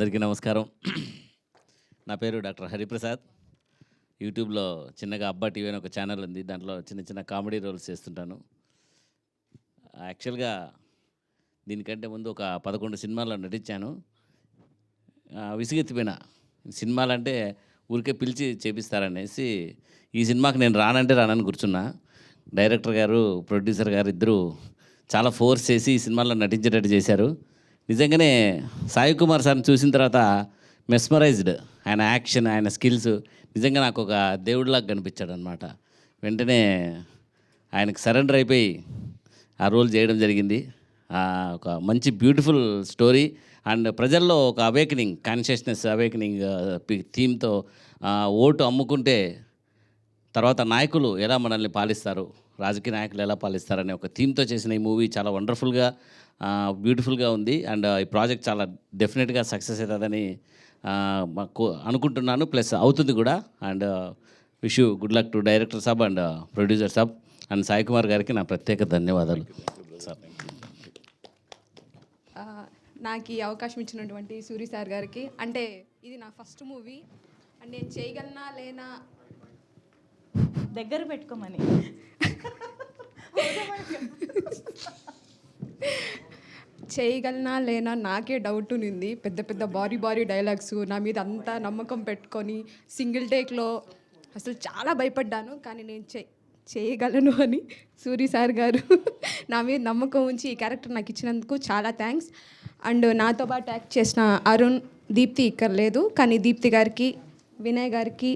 అందరికీ నమస్కారం. నా పేరు డాక్టర్ హరిప్రసాద్. యూట్యూబ్లో చిన్నగా అబ్బా టీవీ అని ఒక ఛానల్ ఉంది. దాంట్లో చిన్న చిన్న కామెడీ రోల్స్ చేస్తుంటాను. యాక్చువల్గా దీనికంటే ముందు ఒక 11 సినిమాల్లో నటించాను. విసిగెత్తిపోయిన సినిమాలంటే ఊరికే పిలిచి చేపిస్తారనేసి ఈ సినిమాకి నేను రానంటే రానని కూర్చున్నా. డైరెక్టర్ గారు, ప్రొడ్యూసర్ గారు ఇద్దరు చాలా ఫోర్స్ చేసి ఈ సినిమాలో నటించేటట్టు చేశారు. నిజంగానే సాయి కుమార్ సార్ని చూసిన తర్వాత మెస్మరైజ్డ్. ఆయన యాక్షన్, ఆయన స్కిల్స్ నిజంగా నాకు ఒక దేవుడిలాగా కనిపించాడు అనమాట. వెంటనే ఆయనకు సరెండర్ అయిపోయి ఆ రోల్ చేయడం జరిగింది. ఒక మంచి బ్యూటిఫుల్ స్టోరీ అండ్ ప్రజల్లో ఒక అవేకనింగ్, కాన్షియస్నెస్ అవేకనింగ్ థీమ్తో ఓటు అమ్ముకుంటే తర్వాత నాయకులు ఎలా మనల్ని పాలిస్తారు, రాజకీయ నాయకులు ఎలా పాలిస్తారనే ఒక థీమ్తో చేసిన ఈ మూవీ చాలా వండర్ఫుల్గా, బ్యూటిఫుల్గా ఉంది. అండ్ ఈ ప్రాజెక్ట్ చాలా డెఫినెట్గా సక్సెస్ అవుతుందని మాకు అనుకుంటున్నాను, ప్లస్ అవుతుంది కూడా. And wish you good luck to director Saab and producer Saab and Sai Kumar గారికి నా ప్రత్యేక ధన్యవాదాలు సార్. నాకు ఈ అవకాశం ఇచ్చినటువంటి సూరి సార్ గారికి, అంటే ఇది నా ఫస్ట్ మూవీ అండ్ నేను చేయగలనా లేనా దగ్గర పెట్టుకోమని చేయగలనా లేనా నాకే డౌట్ ఉంది. పెద్ద పెద్ద భారీ డైలాగ్స్, నా మీద అంతా నమ్మకం పెట్టుకొని సింగిల్ టేక్లో అసలు చాలా భయపడ్డాను. కానీ నేను చేయగలను అని సూరి సార్ గారు నా మీద నమ్మకం ఉంచి ఈ క్యారెక్టర్ నాకు ఇచ్చినందుకు చాలా థ్యాంక్స్. అండ్ నాతో పాటు యాక్ట్ చేసిన అరుణ్, దీప్తి ఇక్కడ లేదు, కానీ దీప్తి గారికి, వినయ్ గారికి,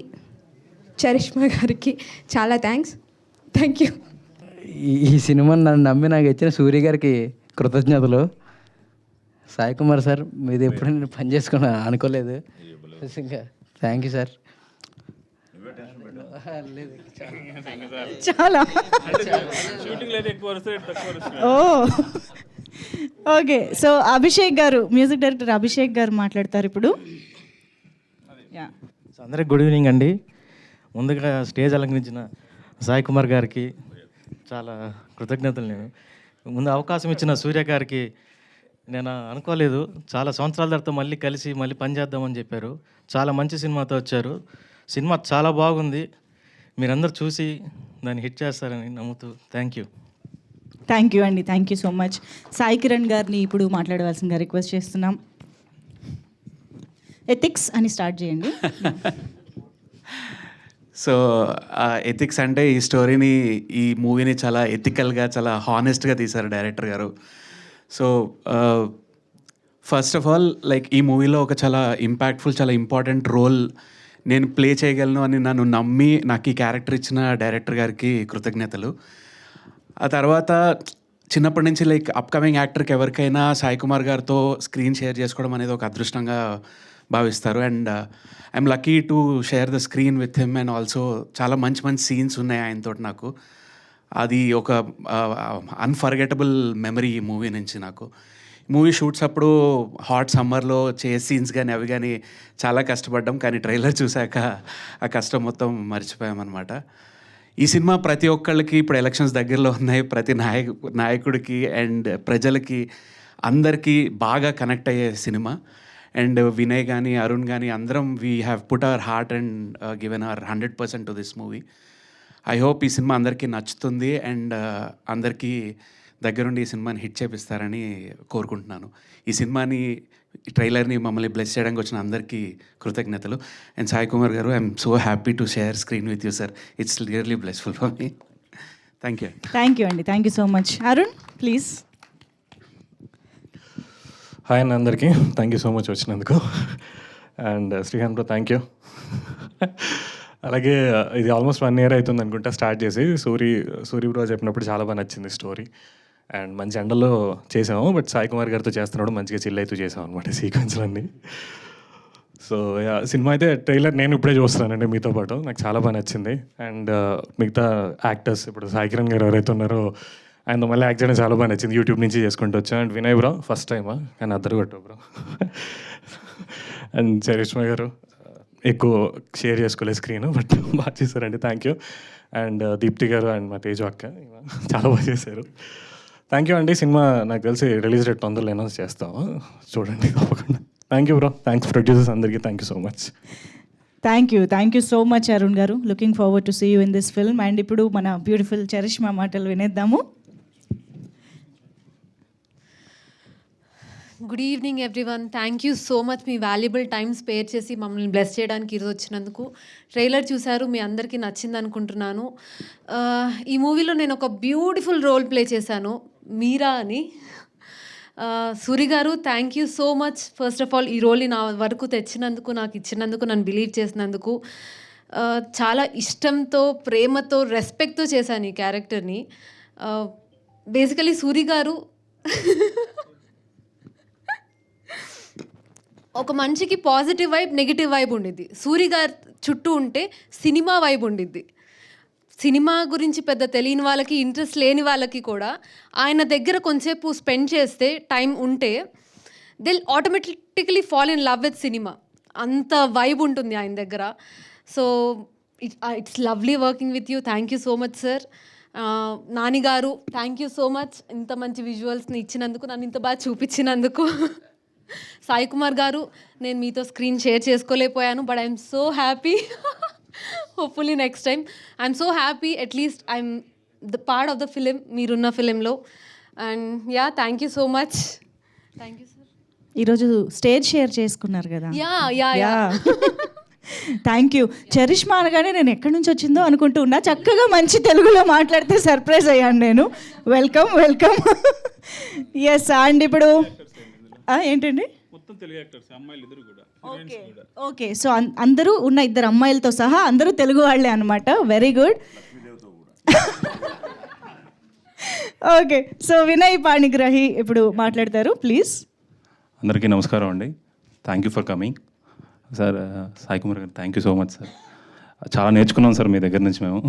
చరిష్మా గారికి చాలా థ్యాంక్ యూ. ఈ సినిమాని నన్ను నమ్మి నాకు ఇచ్చిన సూర్య గారికి కృతజ్ఞతలు. సాయి కుమార్ సార్, మీది ఎప్పుడు నేను పని చేసుకున్నా అనుకోలేదు. నిజంగా థ్యాంక్ యూ సార్. చాలా ఓకే. సో అభిషేక్ గారు, మ్యూజిక్ డైరెక్టర్ అభిషేక్ గారు మాట్లాడతారు ఇప్పుడు. అందరికి గుడ్ ఈవినింగ్ అండి. ముందుగా స్టేజ్ అలంకరించిన సాయి కుమార్ గారికి చాలా కృతజ్ఞతలు. నేను ముందు అవకాశం ఇచ్చిన సూర్య గారికి నేను అనుకోలేదు, చాలా సంవత్సరాల తర్వాత మళ్ళీ కలిసి మళ్ళీ పనిచేద్దామని చెప్పారు. చాలా మంచి సినిమాతో వచ్చారు. సినిమా చాలా బాగుంది, మీరందరూ చూసి దాన్ని హిట్ చేస్తారని నమ్ముతూ థ్యాంక్ యూ అండి. Thank you so much. Sai Kiran గారిని ఇప్పుడు మాట్లాడవలసిందిగా రిక్వెస్ట్ చేస్తున్నాం. ఎథిక్స్ అని స్టార్ట్ చేయండి. సో ఎథిక్స్ అంటే ఈ స్టోరీని, ఈ మూవీని చాలా ఎథికల్గా, చాలా హానెస్ట్గా తీశారు డైరెక్టర్ గారు. So first of all like ఈ మూవీలో ఒక చాలా ఇంపాక్ట్ఫుల్, చాలా ఇంపార్టెంట్ రోల్ నేను ప్లే చేయగలను అని నన్ను నమ్మి నాకు ఈ క్యారెక్టర్ ఇచ్చిన డైరెక్టర్ గారికి కృతజ్ఞతలు. ఆ తర్వాత చిన్నప్పటి నుంచి లైక్ అప్కమింగ్ యాక్టర్కి ఎవరికైనా సాయి కుమార్ గారితో స్క్రీన్ షేర్ చేసుకోవడం అనేది ఒక అదృష్టంగా భావిస్తారు. And I'm lucky to share the screen with him. And also చాలా మంచి సీన్స్ ఉన్నాయి ఆయనతో నాకు. అది ఒక అన్ఫర్గెటబుల్ మెమరీ ఈ మూవీ నుంచి నాకు. మూవీ షూట్స్ అప్పుడు హాట్ సమ్మర్లో చేసే సీన్స్ కానీ అవి కానీ చాలా కష్టపడ్డాం, కానీ ట్రైలర్ చూశాక ఆ కష్టం మొత్తం మర్చిపోయామన్నమాట. ఈ సినిమా ప్రతి ఒక్కళ్ళకి, ఇప్పుడు ఎలక్షన్స్ దగ్గరలో ఉన్నాయి, ప్రతి నాయకుడికి అండ్ ప్రజలకి అందరికీ బాగా కనెక్ట్ అయ్యే సినిమా. అండ్ వినయ్ కానీ, అరుణ్ కానీ అందరం we have put our heart and given our 100% to this movie. I hope ఈ సినిమా అందరికీ నచ్చుతుంది అండ్ అందరికీ దగ్గరుండి ఈ సినిమాని హిట్ చేపిస్తారని కోరుకుంటున్నాను. ఈ సినిమాని, ట్రైలర్ని మమ్మల్ని బ్లెస్ చేయడానికి వచ్చిన అందరికీ కృతజ్ఞతలు. And Sai Kumar garu, I'm so happy to share screen with you sir. It's really blessful for me. Thank you అండి. Thank you so much. Arun please. Hi అన్న, అందరికీ థ్యాంక్ యూ సో మచ్ వచ్చినందుకు. And Shrihan bro thank you. అలాగే ఇది almost 1 year అవుతుంది అనుకుంటా start చేసి. Suri bro చెప్పినప్పుడు చాలా బాగా నచ్చింది స్టోరీ. అండ్ మంచి ఎండలో చేసాము, బట్ సాయి కుమార్ గారితో చేస్తున్నాడు మంచిగా చిల్ అవుతూ చేసాం అనమాట సీక్వెన్స్లన్నీ. సో సినిమా అయితే ట్రైలర్ నేను ఇప్పుడే చూస్తున్నానండి మీతో పాటు, నాకు చాలా బాగా నచ్చింది. అండ్ మిగతా యాక్టర్స్, ఇప్పుడు సాయి కిరణ్ గారు ఎవరైతే ఉన్నారో ఆయనతో మళ్ళీ యాక్ట్ చేయడం చాలా బాగా నచ్చింది. యూట్యూబ్ నుంచి చేసుకుంటూ వచ్చాను. అండ్ వినయ్ బ్రో ఫస్ట్ టైమా, కానీ అద్దరు కొట్టు బ్రో. అండ్ చరిష్మా గారు ఎక్కువ షేర్ చేసుకోలేదు స్క్రీన్, బట్ బాగా చేశారండి, థ్యాంక్ యూ. అండ్ దీప్తి గారు అండ్ మా తేజు అక్క చాలా బాగా చేశారు. థ్యాంక్ యూ అండి. సినిమా నాకు తెలిసి రిలీజ్ డేట్ తొందరలో అనౌన్స్ చేస్తాము, చూడండి తప్పకుండా. Thank you bro, thanks producers అందరికీ, thank you so much. Thank you so much Arun garu. Looking forward to see you in this film. And ఇప్పుడు మన బ్యూటిఫుల్ చరిష్మా మాటలు వినేద్దాము. Good evening everyone. Thank you so much మీ valuable time spare చేసి మమ్మల్ని bless చేయడానికి ఈరోజు వచ్చినందుకు. ట్రైలర్ చూశారు, మీ అందరికీ నచ్చింది అనుకుంటున్నాను. ఈ మూవీలో నేను ఒక బ్యూటిఫుల్ రోల్ ప్లే చేశాను, మీరా అని. సూరి గారు, thank you so much first of all ఈ రోల్ని నా వరకు తెచ్చినందుకు, నాకు ఇచ్చినందుకు, నన్ను బిలీవ్ చేసినందుకు. చాలా ఇష్టంతో, ప్రేమతో, రెస్పెక్ట్తో చేశాను ఈ క్యారెక్టర్ని. బేసికలీ సూరి గారు ఒక మనిషికి పాజిటివ్ వైబ్, నెగిటివ్ వైబ్ ఉండిద్ది. సూరి గారు చుట్టూ ఉంటే సినిమా వైబ్ ఉండిద్ది. సినిమా గురించి పెద్ద తెలియని వాళ్ళకి, ఇంట్రెస్ట్ లేని వాళ్ళకి కూడా ఆయన దగ్గర కొంచెంసేపు స్పెండ్ చేస్తే, టైం ఉంటే, they automatically fall in love with cinema. అంత వైబ్ ఉంటుంది ఆయన దగ్గర. So it's lovely working with you. Thank you so much sir. Nani గారు, థ్యాంక్ యూ సో మచ్ ఇంత మంచి విజువల్స్ని ఇచ్చినందుకు, నన్ను ఇంత బాగా చూపించినందుకు. సాయి కుమార్ గారు, నేను మీతో స్క్రీన్ షేర్ చేసుకోలేకపోయాను, but I'm so happy. Hopefully next time. I'm so happy, at least I'm the part of the film, మీరున్న ఫిలింలో. And yeah, thank you so much. Thank you sir. ఈరోజు స్టేజ్ షేర్ చేసుకున్నారు కదా. Yeah thank you. చరిష్మా అనగానే నేను ఎక్కడి నుంచి వచ్చిందో అనుకుంటూ ఉన్నా, చక్కగా మంచి తెలుగులో మాట్లాడితే సర్ప్రైజ్ అయ్యాను నేను. వెల్కమ్. ఎస్. అండ్ ఇప్పుడు ఏంటండి, ఓకే. సో అందరూ ఉన్న ఇద్దరు అమ్మాయిలతో సహా అందరూ తెలుగు వాళ్ళే అనమాట. Very good. Okay. So Vinay Panigrahi ఇప్పుడు మాట్లాడతారు, ప్లీజ్. అందరికీ నమస్కారం అండి. Thank you for coming sir. Sai Kumar garu, thank you so much sir. చాలా నేర్చుకున్నాం సార్ మీ దగ్గర నుంచి మేము.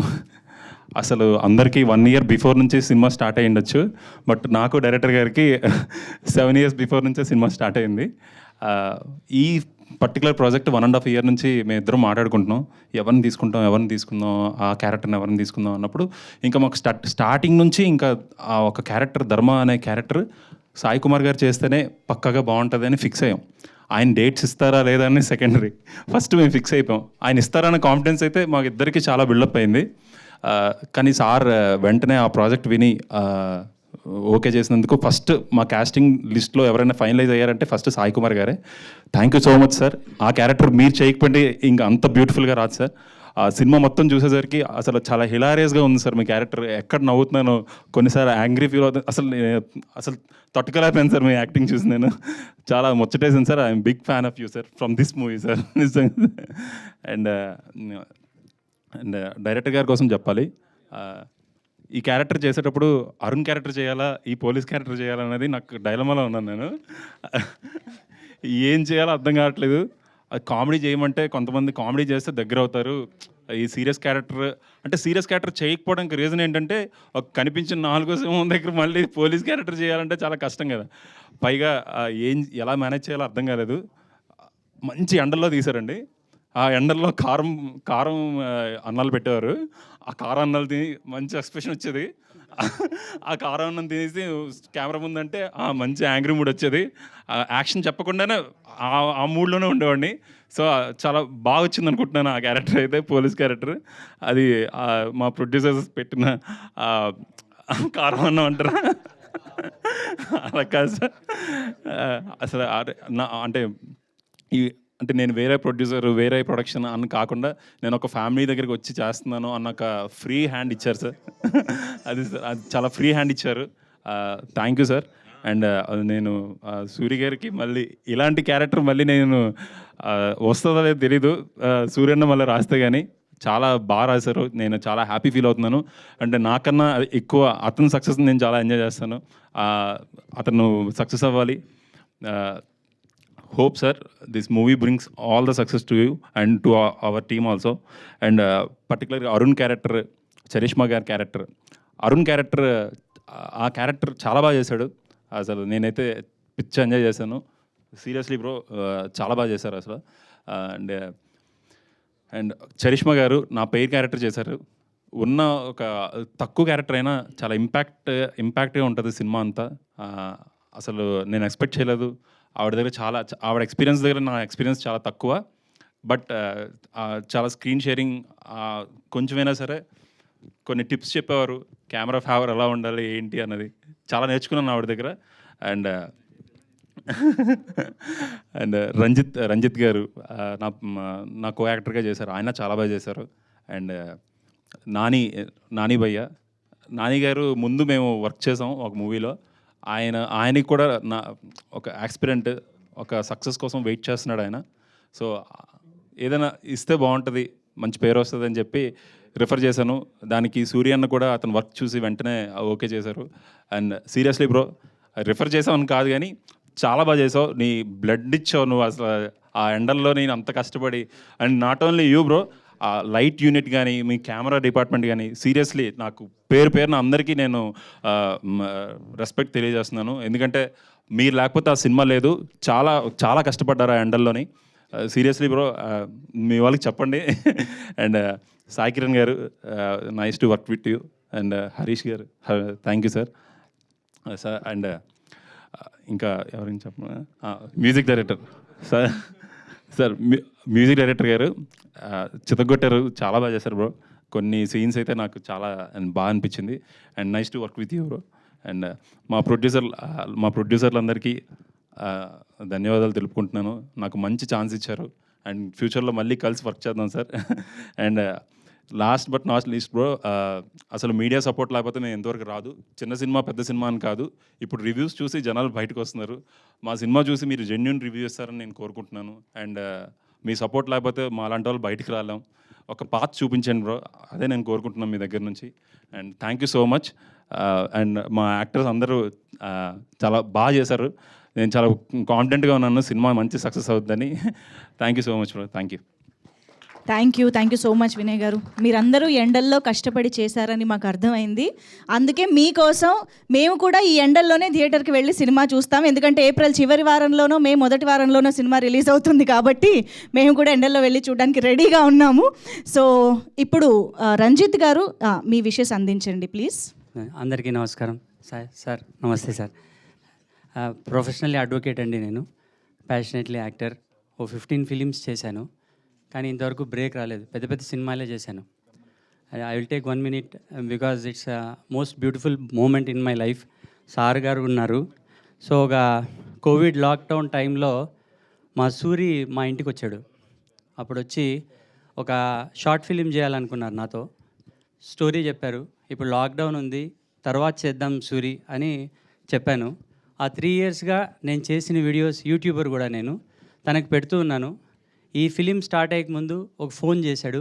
అసలు అందరికీ 1 year బిఫోర్ నుంచి సినిమా స్టార్ట్ అయ్యి ఉండొచ్చు, బట్ నాకు డైరెక్టర్ గారికి 7 years బిఫోర్ నుంచే సినిమా స్టార్ట్ అయింది. ఈ పర్టికులర్ ప్రాజెక్ట్ 1.5 year నుంచి మేము ఇద్దరం మాట్లాడుకుంటున్నాం, ఎవరిని తీసుకుందాం, ఆ క్యారెక్టర్ని ఎవరిని తీసుకుందాం అన్నప్పుడు ఇంకా మాకు స్టార్టింగ్ నుంచి ఇంకా ఆ ఒక క్యారెక్టర్, ధర్మ అనే క్యారెక్టర్ సాయి కుమార్ గారు చేస్తేనే పక్కగా బాగుంటుంది అని ఫిక్స్ అయ్యాం. ఆయన డేట్స్ ఇస్తారా లేదా అని సెకండరీ, ఫస్ట్ మేము ఫిక్స్ అయిపోయాం. ఆయన ఇస్తారన్న కాన్ఫిడెన్స్ అయితే మాకు ఇద్దరికి చాలా బిల్డప్ అయింది. కానీ సార్ వెంటనే ఆ ప్రాజెక్ట్ విని ఓకే చేసినందుకు ఫస్ట్ మా కాస్టింగ్ లిస్ట్లో ఎవరైనా ఫైనలైజ్ అయ్యారంటే ఫస్ట్ సాయి కుమార్ గారే. Thank you so much sir. ఆ క్యారెక్టర్ మీరు చేయకపోతే ఇంకా అంత బ్యూటిఫుల్గా రాదు సార్. ఆ సినిమా మొత్తం చూసేసరికి అసలు చాలా హిలారియస్గా ఉంది సార్ మీ క్యారెక్టర్. ఎక్కడ నవ్వుతున్నాను, కొన్నిసార్లు యాంగ్రీ ఫీల్ అవుతుంది. అసలు తట్టుకోలేకపోయాను సార్ మీ యాక్టింగ్ చూసి. నేను చాలా ముచ్చటేసాను sir. I'm big fan of you sir from this movie sir. And director గారి కోసం చెప్పాలి, ఈ క్యారెక్టర్ చేసేటప్పుడు అరుణ్ క్యారెక్టర్ చేయాలా, ఈ పోలీస్ క్యారెక్టర్ చేయాలా అనేది నాకు డైలమాలో ఉన్నాను నేను. ఏం చేయాలో అర్థం కావట్లేదు. అది కామెడీ చేయమంటే కొంతమంది కామెడీ చేస్తే దగ్గర అవుతారు. ఈ సీరియస్ క్యారెక్టర్ చేయకపోవడానికి రీజన్ ఏంటంటే, ఒక కనిపించిన 4 సింహం దగ్గర మళ్ళీ పోలీస్ క్యారెక్టర్ చేయాలంటే చాలా కష్టం కదా. పైగా ఎలా మేనేజ్ చేయాలో అర్థం కాలేదు. మంచి ఎండల్లో తీశారండి. ఆ ఎండల్లో కారం అన్నాలు పెట్టేవారు. ఆ కారం అన్నాలు తిని మంచి ఎక్స్ప్రెషన్ వచ్చేది. ఆ కారం అన్నం తినేసి కెమెరా ముందంటే మంచి యాంగ్రీ మూడ్ వచ్చేది. యాక్షన్ చెప్పకుండానే ఆ మూడ్లోనే ఉండేవాడిని. సో చాలా బాగా వచ్చింది అనుకుంటున్నాను ఆ క్యారెక్టర్ అయితే, పోలీస్ క్యారెక్టర్. అది మా ప్రొడ్యూసర్స్ పెట్టిన కారం అన్నం అంటారా, అలా కాదు సార్. అసలు అంటే నేను వేరే ప్రొడ్యూసర్, వేరే ప్రొడక్షన్ అని కాకుండా నేను ఒక ఫ్యామిలీ దగ్గరికి వచ్చి చేస్తున్నాను అన్న ఒక ఫ్రీ హ్యాండ్ ఇచ్చారు సార్. అది చాలా ఫ్రీ హ్యాండ్ ఇచ్చారు. Thank you sir. అండ్ నేను సూర్య గారికి మళ్ళీ ఇలాంటి క్యారెక్టర్ మళ్ళీ నేను వస్తుందో లేదో తెలీదు, సూర్యన్న మళ్ళీ రాస్తే కానీ చాలా బాగా రాశారు. నేను చాలా హ్యాపీ ఫీల్ అవుతున్నాను. అంటే నాకన్నా ఎక్కువ అతని సక్సెస్ని నేను చాలా ఎంజాయ్ చేస్తాను. అతను సక్సెస్ అవ్వాలి. hope sir this movie brings all the success to you and to our team also. And particularly Arun character, Charishma గారి క్యారెక్టర్, అరుణ్ క్యారెక్టర్, ఆ క్యారెక్టర్ చాలా బాగా చేశాడు. అసలు నేనైతే పిచ్చి ఎంజాయ్ చేశాను. సీరియస్లీ బ్రో చాలా బాగా చేశారు అసలు. అండ్ చరిష్మా గారు నా పెయిర్ క్యారెక్టర్ చేశారు. ఉన్న ఒక తక్కువ క్యారెక్టర్ అయినా చాలా ఇంపాక్ట్గా ఉంటుంది సినిమా అంతా. అసలు నేను ఎక్స్పెక్ట్ చేయలేదు. ఆవిడ దగ్గర ఆవిడ ఎక్స్పీరియన్స్ దగ్గర నా ఎక్స్పీరియన్స్ చాలా తక్కువ. బట్ చాలా స్క్రీన్ షేరింగ్ కొంచెమైనా సరే కొన్ని టిప్స్ చెప్పేవారు. కెమెరా ఫేవర్ ఎలా ఉండాలి ఏంటి అన్నది చాలా నేర్చుకున్నాను ఆవిడ దగ్గర. అండ్ అండ్ రంజిత్ గారు నా కో యాక్టర్గా చేశారు. ఆయన చాలా బాగా చేశారు. అండ్ నాని భయ్య, నాని గారు ముందు మేము వర్క్ చేసాం ఒక మూవీలో. ఆయనకి కూడా ఒక యాక్స్పిరెంట్, ఒక సక్సెస్ కోసం వెయిట్ చేస్తున్నాడు ఆయన. సో ఏదైనా ఇస్తే బాగుంటుంది, మంచి పేరు వస్తుంది అని చెప్పి రిఫర్ చేశాను. దానికి సూర్య అన్న కూడా అతను వర్క్ చూసి వెంటనే ఓకే చేశారు. అండ్ సీరియస్లీ బ్రో, రిఫర్ చేసామని కాదు కానీ చాలా బాగా చేసావు. నీ బ్లడ్ ఇచ్చావు నువ్వు అసలు ఆ ఎండల్లో. నేను అంత కష్టపడి, and not only you bro, ఆ లైట్ యూనిట్ కానీ మీ కెమెరా డిపార్ట్మెంట్ కానీ సీరియస్లీ నాకు పేరున అందరికీ నేను రెస్పెక్ట్ తెలియజేస్తున్నాను. ఎందుకంటే మీరు లేకపోతే ఆ సినిమా లేదు. చాలా చాలా కష్టపడ్డారు ఆ ఎండల్లోని. సీరియస్లీ బ్రో, మీ వాళ్ళకి చెప్పండి. And Sai Kiran garu, nice to work with you. And Harish garu, thank you sir. Sir and ఇంకా ఎవరైనా చెప్ప music director sir music director garu చితగొట్టారు, చాలా బాగా చేశారు బ్రో. కొన్ని సీన్స్ అయితే నాకు చాలా బాగా అనిపించింది. And nice to work with you bro. And మా ప్రొడ్యూసర్లందరికీ ధన్యవాదాలు తెలుపుకుంటున్నాను. నాకు మంచి ఛాన్స్ ఇచ్చారు. అండ్ ఫ్యూచర్లో మళ్ళీ కలిసి వర్క్ చేద్దాం sir. And last but not least bro, అసలు మీడియా సపోర్ట్ లేకపోతే నేను ఎంతవరకు రాదు. చిన్న సినిమా పెద్ద సినిమా అని కాదు, ఇప్పుడు రివ్యూస్ చూసి జనాలు బయటకు వస్తున్నారు. మా సినిమా చూసి మీరు జెన్యూన్ రివ్యూ ఇస్తారని నేను కోరుకుంటున్నాను. అండ్ మీ సపోర్ట్ లేకపోతే మా అలాంటి వాళ్ళు బయటకు రాలేం. ఒక పాత్ చూపించండి బ్రో, అదే నేను కోరుకుంటున్నాను మీ దగ్గర నుంచి. And thank you so much. And మా యాక్టర్స్ అందరూ చాలా బాగా చేశారు. నేను చాలా కాన్ఫిడెంట్గా ఉన్నాను సినిమా మంచి సక్సెస్ అవుతుందని. Thank you so much bro. Thank you so much Vinay గారు. మీరందరూ ఎండల్లో కష్టపడి చేశారని మాకు అర్థమైంది. అందుకే మీకోసం మేము కూడా ఈ ఎండల్లోనే థియేటర్కి వెళ్ళి సినిమా చూస్తాం. ఎందుకంటే ఏప్రిల్ చివరి వారంలోనో మే మొదటి వారంలోనో సినిమా రిలీజ్ అవుతుంది కాబట్టి మేము కూడా ఎండల్లో వెళ్ళి చూడడానికి రెడీగా ఉన్నాము. సో ఇప్పుడు రంజిత్ గారు మీ విషెస్ అందించండి ప్లీజ్. అందరికీ నమస్కారం. సార్ నమస్తే సార్. ప్రొఫెషనల్లీ అడ్వకేట్ అండి నేను, ప్యాషనెట్లీ యాక్టర్. 15 ఫిలిమ్స్ చేశాను, కానీ ఇంతవరకు బ్రేక్ రాలేదు. పెద్ద పెద్ద సినిమాలే చేశాను. I will take 1 minute because it's most beautiful moment in my life. Sir గారు ఉన్నారు. సో ఒక కోవిడ్ లాక్డౌన్ టైంలో మా సూరి మా ఇంటికి వచ్చాడు. అప్పుడు వచ్చి ఒక షార్ట్ ఫిలిం చేయాలనుకున్నారు నాతో. స్టోరీ చెప్పారు. ఇప్పుడు లాక్డౌన్ ఉంది, తర్వాత చేద్దాం సూరి అని చెప్పాను. ఆ 3 yearsగా నేను చేసిన వీడియోస్ యూట్యూబర్ కూడా నేను తనకు పెడుతూ ఉన్నాను. ఈ ఫిలిం స్టార్ట్ అయ్యే ముందు ఒక ఫోన్ చేశాడు,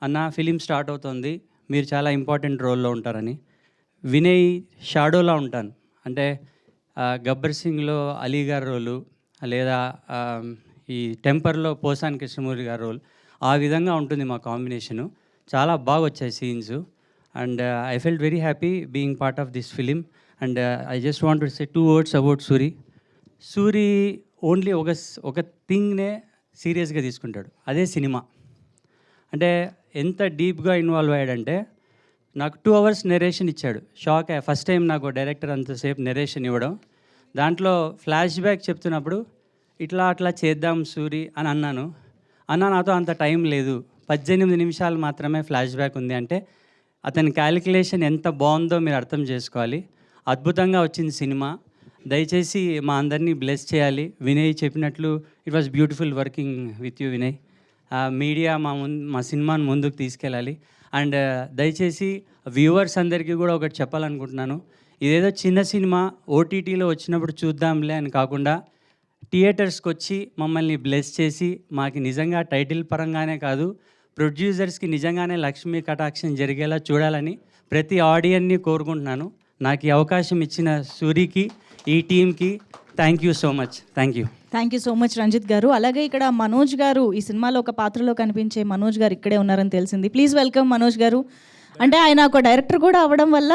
అన్న ఫిలిం స్టార్ట్ అవుతుంది, మీరు చాలా ఇంపార్టెంట్ రోల్లో ఉంటారని. వినయ్ షాడోలా ఉంటాను, అంటే గబ్బర్ సింగ్లో అలీ గారి రోలు, లేదా ఈ టెంపర్లో పోసాని కృష్ణమూర్తి గారి రోల్, ఆ విధంగా ఉంటుంది మా కాంబినేషను. చాలా బాగా వచ్చాయి scenes. And I felt very happy being part of this film. And I just want to say 2 words about Suri only ఒక థింగ్నే సీరియస్గా తీసుకుంటాడు, అదే సినిమా. అంటే ఎంత డీప్గా ఇన్వాల్వ్ అయ్యాడంటే నాకు 2 hours నెరేషన్ ఇచ్చాడు. షాక్ అయ్యా ఫస్ట్ టైం నాకు డైరెక్టర్ అంతసేపు నెరేషన్ ఇవ్వడం. దాంట్లో ఫ్లాష్ బ్యాక్ చెప్తున్నప్పుడు అట్లా చేద్దాం సూరి అని అన్నాను. నాతో అంత టైం లేదు, 18 నిమిషాలు మాత్రమే ఫ్లాష్ బ్యాక్ ఉంది అంటే అతని క్యాలిక్యులేషన్ ఎంత బాగుందో మీరు అర్థం చేసుకోవాలి. అద్భుతంగా వచ్చింది సినిమా. దయచేసి మా అందరినీ బ్లెస్ చేయాలి. వినయ్ చెప్పినట్లు it was beautiful working with you Vinay. Media మా సినిమాను ముందుకు తీసుకెళ్ళాలి. అండ్ దయచేసి వ్యూవర్స్ అందరికీ కూడా ఒకటి చెప్పాలనుకుంటున్నాను. ఇదేదో చిన్న సినిమా ఓటీటీలో వచ్చినప్పుడు చూద్దాంలే అని కాకుండా థియేటర్స్కి వచ్చి మమ్మల్ని బ్లెస్ చేసి మాకు నిజంగా టైటిల్ పరంగానే కాదు, ప్రొడ్యూసర్స్కి నిజంగానే లక్ష్మీ కటాక్షం జరిగేలా చూడాలని ప్రతి ఆడియన్ని కోరుకుంటున్నాను. నాకు ఈ అవకాశం ఇచ్చిన సూరికి, ఈ టీంకి thank you so much. Thank you so much Ranjith గారు. అలాగే ఇక్కడ మనోజ్ గారు, ఈ సినిమాలో ఒక పాత్రలో కనిపించే మనోజ్ గారు ఇక్కడే ఉన్నారని తెలిసింది. ప్లీజ్ వెల్కమ్ మనోజ్ గారు. అంటే ఆయన ఒక డైరెక్టర్ కూడా అవ్వడం వల్ల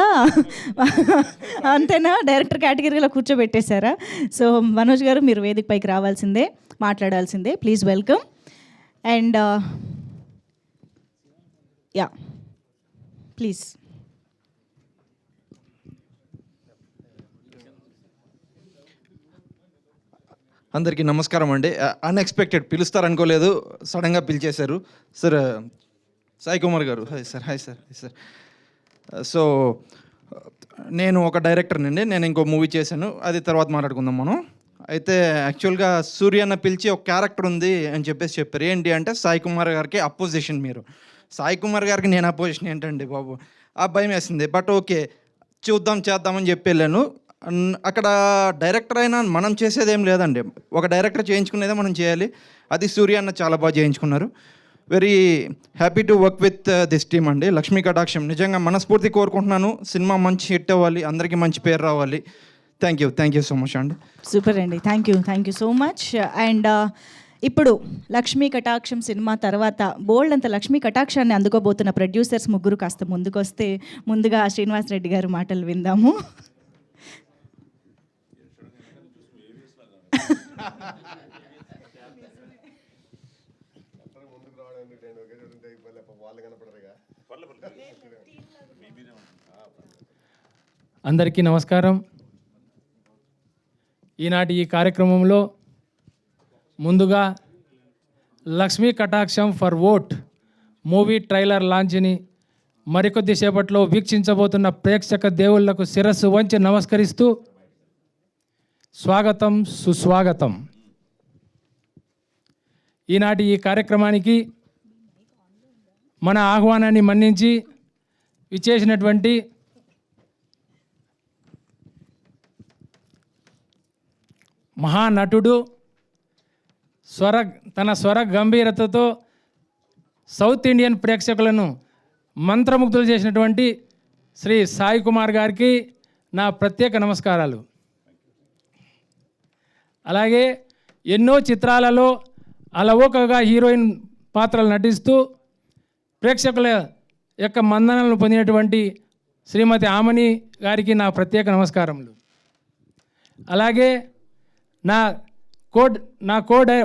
అంతేనా, డైరెక్టర్ కేటగిరీలో కూర్చోబెట్టేశారా? సో మనోజ్ గారు మీరు వేదిక పైకి రావాల్సిందే, మాట్లాడాల్సిందే. Please welcome. And yeah please. అందరికీ నమస్కారం అండి. అన్ఎక్స్పెక్టెడ్ పిలుస్తారనుకోలేదు, సడన్గా పిలిచేశారు. సార్ సాయి కుమార్ గారు, hi sir. Hi sir. Hi sir. So నేను ఒక డైరెక్టర్నండి. నేను ఇంకో మూవీ చేశాను, అది తర్వాత మాట్లాడుకుందాం మనం. అయితే యాక్చువల్గా సూర్యన్న పిలిచి ఒక క్యారెక్టర్ ఉంది అని చెప్పారు. ఏంటి అంటే సాయి కుమార్ గారికి అపోజిషన్ మీరు. సాయి కుమార్ గారికి నేను అపోజిషన్ ఏంటండి బాబు, ఆ భయం వేసింది. బట్ ఓకే చేద్దామని చెప్పి వెళ్ళాను. అక్కడ డైరెక్టర్ అయినా మనం చేసేది ఏం లేదండి, ఒక డైరెక్టర్ చేయించుకునేదే మనం చేయాలి. అది సూర్య అన్న చాలా బాగా చేయించుకున్నారు. Very happy to work with this team అండి. లక్ష్మీ కటాక్షం నిజంగా మనస్ఫూర్తి కోరుకుంటున్నాను. సినిమా మంచి హిట్ అవ్వాలి, అందరికీ మంచి పేరు రావాలి. థ్యాంక్ యూ సో మచ్ అండి. సూపర్ అండి. Thank you so much. And ఇప్పుడు లక్ష్మీ కటాక్షం సినిమా తర్వాత బోల్డ్ అంత లక్ష్మీ కటాక్షాన్ని అందుకోబోతున్న ప్రొడ్యూసర్స్ ముగ్గురు కాస్త ముందుకు వస్తే, ముందుగా శ్రీనివాస్ రెడ్డి గారు మాటలు విందాము. అందరికీ నమస్కారం. ఈనాటి ఈ కార్యక్రమంలో ముందుగా లక్ష్మీ కటాక్షం ఫర్ ఓట్ మూవీ ట్రైలర్ లాంచ్ని మరికొద్ది సేపట్లో వీక్షించబోతున్న ప్రేక్షక దేవుళ్లకు శిరస్సు వంచి నమస్కరిస్తూ స్వాగతం, సుస్వాగతం. ఈనాటి ఈ కార్యక్రమానికి మన ఆహ్వానాన్ని మన్నించి విచ్చేసినటువంటి మహానటుడు, తన స్వర గంభీరతతో సౌత్ ఇండియన్ ప్రేక్షకులను మంత్రముగ్ధులు చేసినటువంటి శ్రీ సాయి కుమార్ గారికి నా ప్రత్యేక నమస్కారాలు. అలాగే ఎన్నో చిత్రాలలో అలవోకగా హీరోయిన్ పాత్రలు నటిస్తూ ప్రేక్షకుల యొక్క మన్ననలను పొందినటువంటి శ్రీమతి ఆమని గారికి నా ప్రత్యేక నమస్కారములు. అలాగే నా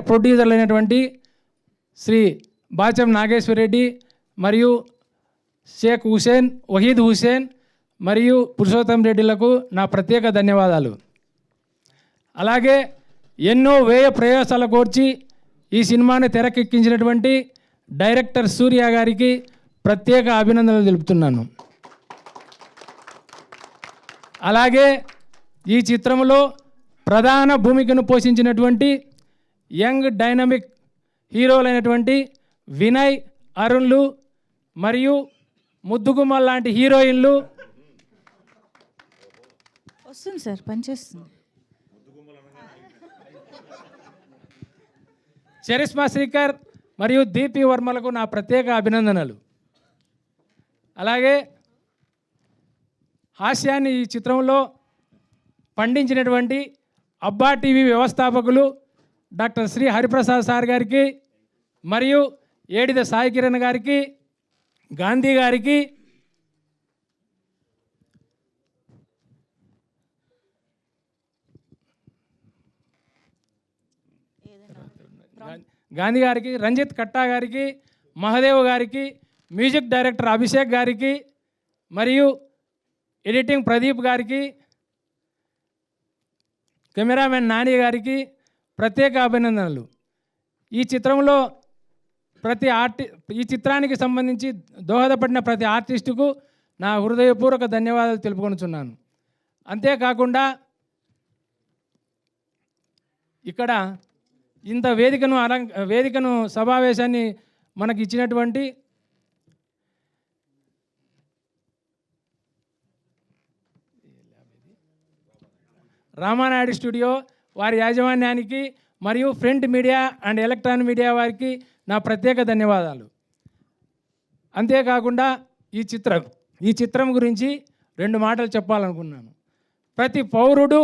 ప్రొడ్యూసర్లు అయినటువంటి శ్రీ బాచం నాగేశ్వరరెడ్డి మరియు షేక్ హుసేన్, వహీద్ హుసేన్ మరియు పురుషోత్తం రెడ్డిలకు నా ప్రత్యేక ధన్యవాదాలు. అలాగే ఎన్నో వ్యయ ప్రయాసాల కోర్చి ఈ సినిమాని తెరకెక్కించినటువంటి డైరెక్టర్ సూర్య గారికి ప్రత్యేక అభినందనలు తెలుపుతున్నాను. అలాగే ఈ చిత్రంలో ప్రధాన భూమికను పోషించినటువంటి యంగ్ డైనమిక్ హీరోలైనటువంటి వినయ్, అరుణ్లు మరియు ముద్దుగుమ్మ లాంటి హీరోయిన్లు, వస్తుంది సార్ పనిచేస్తుంది, చరిష్మా శ్రీకర్ మరియు దీపి వర్మలకు నా ప్రత్యేక అభినందనలు. అలాగే హాస్యాన్ని ఈ చిత్రంలో పండించినటువంటి అబ్బా టీవీ వ్యవస్థాపకులు డాక్టర్ శ్రీ హరిప్రసాద్ సార్ గారికి మరియు ఏడిద సాయి కిరణ్ గారికి, గాంధీ గారికి, రంజిత్ కట్టా గారికి, మహదేవ్ గారికి, మ్యూజిక్ డైరెక్టర్ అభిషేక్ గారికి మరియు ఎడిటింగ్ ప్రదీప్ గారికి, కెమెరామెన్ నాని గారికి ప్రత్యేక అభినందనలు. ఈ చిత్రంలో ఈ చిత్రానికి సంబంధించి దోహదపడిన ప్రతి ఆర్టిస్టుకు నా హృదయపూర్వక ధన్యవాదాలు తెలుపుకొనుచున్నాను. అంతేకాకుండా ఇక్కడ ఇంత వేదికను సమావేశాన్ని మనకి ఇచ్చినటువంటి రామానాయుడు స్టూడియో వారి యాజమాన్యానికి మరియు print media and electronic media వారికి నా ప్రత్యేక ధన్యవాదాలు. అంతేకాకుండా ఈ చిత్రం గురించి 2 మాటలు చెప్పాలనుకున్నాను. ప్రతి పౌరుడు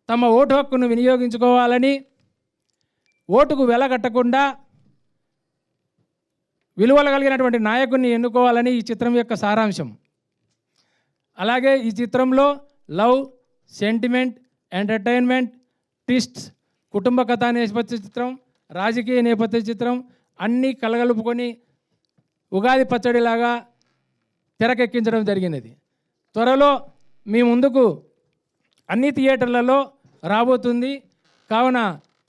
తమ ఓటు హక్కును వినియోగించుకోవాలని, ఓటుకు వెలగట్టకుండా విలువలు కలిగినటువంటి నాయకుడిని ఎన్నుకోవాలని ఈ చిత్రం యొక్క సారాంశం. అలాగే ఈ చిత్రంలో లవ్, సెంటిమెంట్, ఎంటర్టైన్మెంట్, ట్విస్ట్స్, కుటుంబ కథా నేపథ్య చిత్రం, రాజకీయ నేపథ్య చిత్రం అన్నీ కలగలుపుకొని ఉగాది పచ్చడిలాగా తెరకెక్కించడం జరిగినది. త్వరలో మీ ముందుకు అన్ని థియేటర్లలో రాబోతుంది. కావున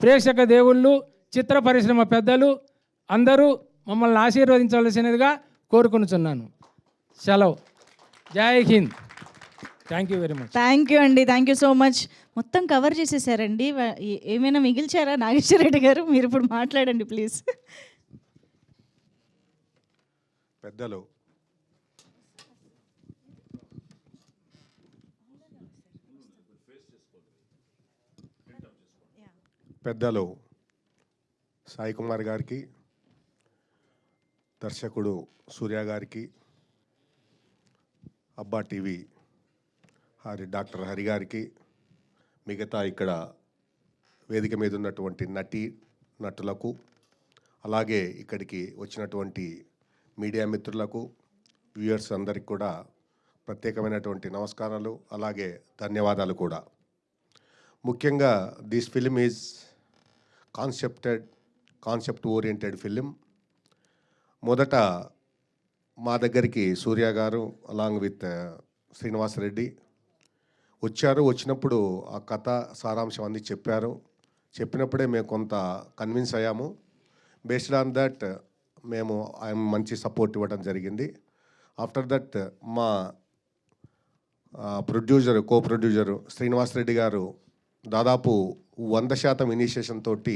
ప్రేక్షక దేవుళ్ళు, చిత్ర పరిశ్రమ పెద్దలు అందరూ మమ్మల్ని ఆశీర్వదించవలసినదిగా కోరుకొనుచున్నాను. సెలవు. జై Hind. Thank you very much. Thank you అండి, థ్యాంక్ యూ సో మచ్. మొత్తం కవర్ చేసేసారండి. ఏమైనా మిగిల్చారా నాగేశ్వర రెడ్డి గారు? మీరు ఇప్పుడు మాట్లాడండి ప్లీజ్. పెద్దలు సాయి కుమార్ గారికి, దర్శకుడు సూర్య గారికి, అబ్బా టీవీ డాక్టర్ హరి గారికి, మిగతా ఇక్కడ వేదిక మీద ఉన్నటువంటి నటులకు, అలాగే ఇక్కడికి వచ్చినటువంటి మీడియా మిత్రులకు, వ్యూయర్స్ అందరికి కూడా ప్రత్యేకమైనటువంటి నమస్కారాలు, అలాగే ధన్యవాదాలు కూడా. ముఖ్యంగా this film is concept oriented film. మొదట మా దగ్గరికి సూర్య గారు అలాంగ్ విత్ శ్రీనివాస్ రెడ్డి వచ్చారు. వచ్చినప్పుడు ఆ కథ సారాంశం అన్నీ చెప్పినప్పుడే మేము కొంత కన్విన్స్ అయ్యాము. బేస్డ్ ఆన్ దట్ మేము ఆయన మంచి సపోర్ట్ ఇవ్వడం జరిగింది. ఆఫ్టర్ దట్ మా కో ప్రొడ్యూసరు శ్రీనివాస్ రెడ్డి గారు దాదాపు 100% ఇనిషియేషన్ తోటి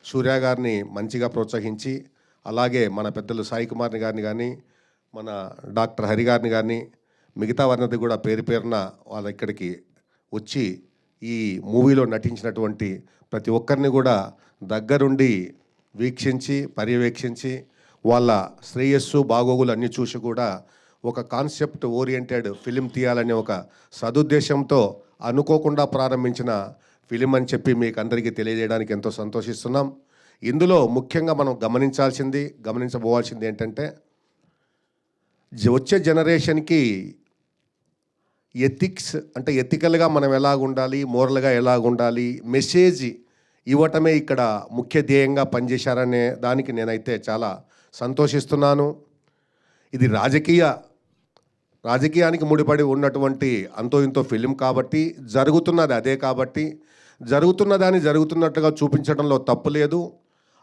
సూర్య గారిని మంచిగా ప్రోత్సహించి, అలాగే మన పెద్దలు సాయి కుమార్ గారిని కానీ, మన డాక్టర్ హరి గారిని కానీ, మిగతా వారిని కూడా పేరున వాళ్ళ ఇక్కడికి వచ్చి ఈ మూవీలో నటించినటువంటి ప్రతి ఒక్కరిని కూడా దగ్గరుండి వీక్షించి, పర్యవేక్షించి, వాళ్ళ శ్రేయస్సు బాగోగులు అన్నీ చూసి కూడా ఒక కాన్సెప్ట్ ఓరియంటెడ్ ఫిలిం తీయాలనే ఒక సదుద్దేశంతో అనుకోకుండా ప్రారంభించిన ఫిలిం అని చెప్పి మీకు అందరికీ తెలియజేయడానికి ఎంతో సంతోషిస్తున్నాం. ఇందులో ముఖ్యంగా మనం గమనించబోవాల్సింది ఏంటంటే, వచ్చే జనరేషన్కి ఎథిక్స్ అంటే ఎథికల్గా మనం ఎలాగుండాలి, మోరల్గా ఎలాగుండాలి, మెసేజ్ ఇవ్వటమే ఇక్కడ ముఖ్య ధ్యేయంగా పనిచేశారనే దానికి నేనైతే చాలా సంతోషిస్తున్నాను. ఇది రాజకీయానికి ముడిపడి ఉన్నటువంటి అంతో ఇంతో ఫిలిం కాబట్టి, జరుగుతున్నది అదే కాబట్టి, జరుగుతున్నదాన్ని జరుగుతున్నట్టుగా చూపించడంలో తప్పు లేదు.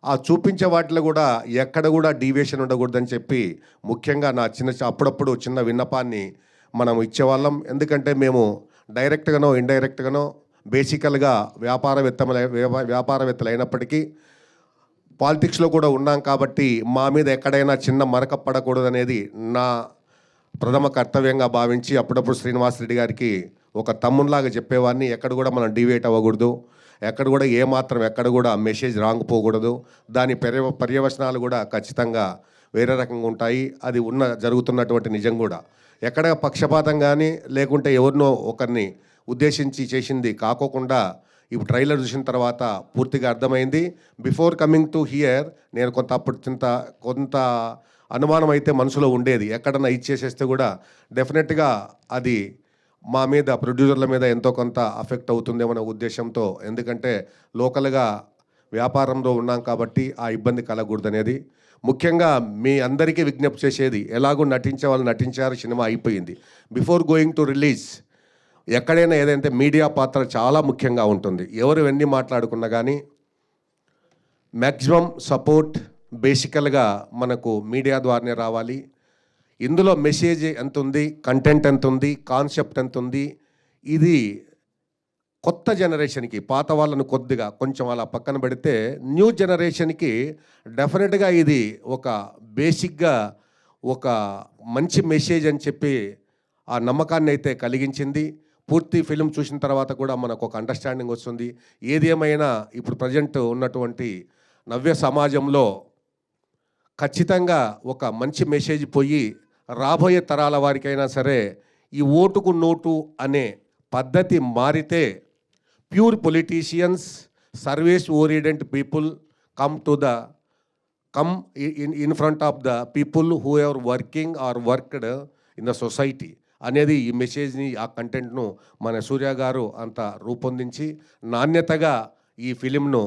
ఆ చూపించే వాటిలో కూడా ఎక్కడ కూడా డీవియేషన్ ఉండకూడదని చెప్పి ముఖ్యంగా నా అప్పుడప్పుడు చిన్న విన్నపాన్ని మనం ఇచ్చేవాళ్ళం. ఎందుకంటే మేము డైరెక్ట్గానో ఇండైరెక్ట్గానో బేసికల్గా వ్యాపారవేత్తలు అయినప్పటికీ పాలిటిక్స్లో కూడా ఉన్నాం కాబట్టి మా మీద ఎక్కడైనా చిన్న మరక పడకూడదనేది నా ప్రథమ కర్తవ్యంగా భావించి అప్పుడప్పుడు శ్రీనివాస్ రెడ్డి గారికి ఒక తమ్మునిలాగా చెప్పేవాడిని. ఎక్కడ కూడా మనం డీవియేట్ అవ్వకూడదు, ఎక్కడ కూడా మెసేజ్ రాంగ్ పోకూడదు, దాని పర్యవసనాలు కూడా ఖచ్చితంగా వేరే రకంగా ఉంటాయి. అది జరుగుతున్నటువంటి నిజం కూడా. ఎక్కడ పక్షపాతం కానీ లేకుంటే ఎవరినో ఒకరిని ఉద్దేశించి చేసింది కాకోకుండా ఇప్పుడు ట్రైలర్ చూసిన తర్వాత పూర్తిగా అర్థమైంది. బిఫోర్ కమింగ్ టు హియర్ నేను కొంత అనుమానం అయితే మనసులో ఉండేది. ఎక్కడన్నా ఇచ్చేసేస్తే కూడా డెఫినెట్గా అది మా మీద, ప్రొడ్యూసర్ల మీద ఎంతో కొంత అఫెక్ట్ అవుతుందేమనే ఉద్దేశంతో, ఎందుకంటే లోకల్గా వ్యాపారంలో ఉన్నాం కాబట్టి ఆ ఇబ్బంది కలగకూడదనేది. ముఖ్యంగా మీ అందరికీ విజ్ఞప్తి చేసేది, ఎలాగో నటించే వాళ్ళు నటించారు, సినిమా అయిపోయింది. బిఫోర్ గోయింగ్ టు రిలీజ్ ఎక్కడైనా ఏదైతే మీడియా పాత్ర చాలా ముఖ్యంగా ఉంటుంది. ఎవరు ఎన్ని మాట్లాడుకున్నా కానీ మ్యాక్సిమం సపోర్ట్ బేసికల్గా మనకు మీడియా ద్వారానే రావాలి. ఇందులో మెసేజ్ ఎంత ఉంది, కంటెంట్ ఎంత ఉంది, కాన్సెప్ట్ ఎంత ఉంది, ఇది కొత్త జనరేషన్కి, పాత వాళ్ళను కొంచెం అలా పక్కన పెడితే న్యూ జనరేషన్కి డెఫినెట్గా ఇది ఒక బేసిక్గా ఒక మంచి మెసేజ్ అని చెప్పి ఆ నమ్మకాన్ని అయితే కలిగించింది. పూర్తి ఫిలిం చూసిన తర్వాత కూడా మనకు ఒక అండర్స్టాండింగ్ వస్తుంది. ఏది ఏమైనా ఇప్పుడు ప్రజెంట్ ఉన్నటువంటి నవ్య సమాజంలో ఖచ్చితంగా ఒక మంచి మెసేజ్ పోయి రాబోయే తరాల వారికైనా సరే ఈ ఓటుకు నోటు అనే పద్ధతి మారితే pure politicians, service oriented people come in front of the people who ever working or worked in the society అనేది ఈ మెసేజ్ని, ఆ కంటెంట్ను మన సూర్య గారు అంత రూపొందించి నాణ్యతగా ఈ ఫిలింను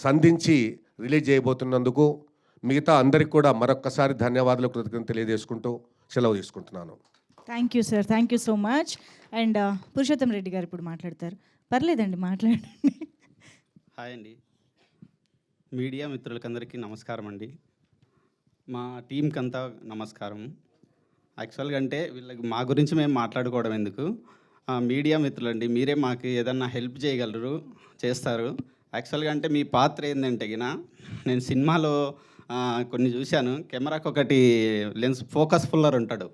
సంధించి రిలీజ్ చేయబోతున్నందుకు మిగతా అందరికి కూడా మరొక్కసారి ధన్యవాదాలు, కృతజ్ఞతలు తెలియజేసుకుంటూ సెలవు తీసుకుంటున్నాను. Thank you sir, thank you so much. And Purushottam Reddy గారు ఇప్పుడు మాట్లాడతారు. పర్లేదండి, మాట్లాడండి. హాయ్ అండి, మీడియా మిత్రులకందరికీ నమస్కారం అండి. మా టీంకి అంతా నమస్కారం. యాక్చువల్గా అంటే వీళ్ళకి మా గురించి మేము మాట్లాడుకోవడం ఎందుకు, మీడియా మిత్రులండి, మీరే మాకు ఏదన్నా హెల్ప్ చేయగలరు, చేస్తారు. యాక్చువల్గా అంటే మీ పాత్ర ఏంటంటే నేను సినిమాలో కొన్ని చూశాను. కెమెరాకి ఒకటి లెన్స్ ఫోకస్ పుల్లర్ ఉంటాడు.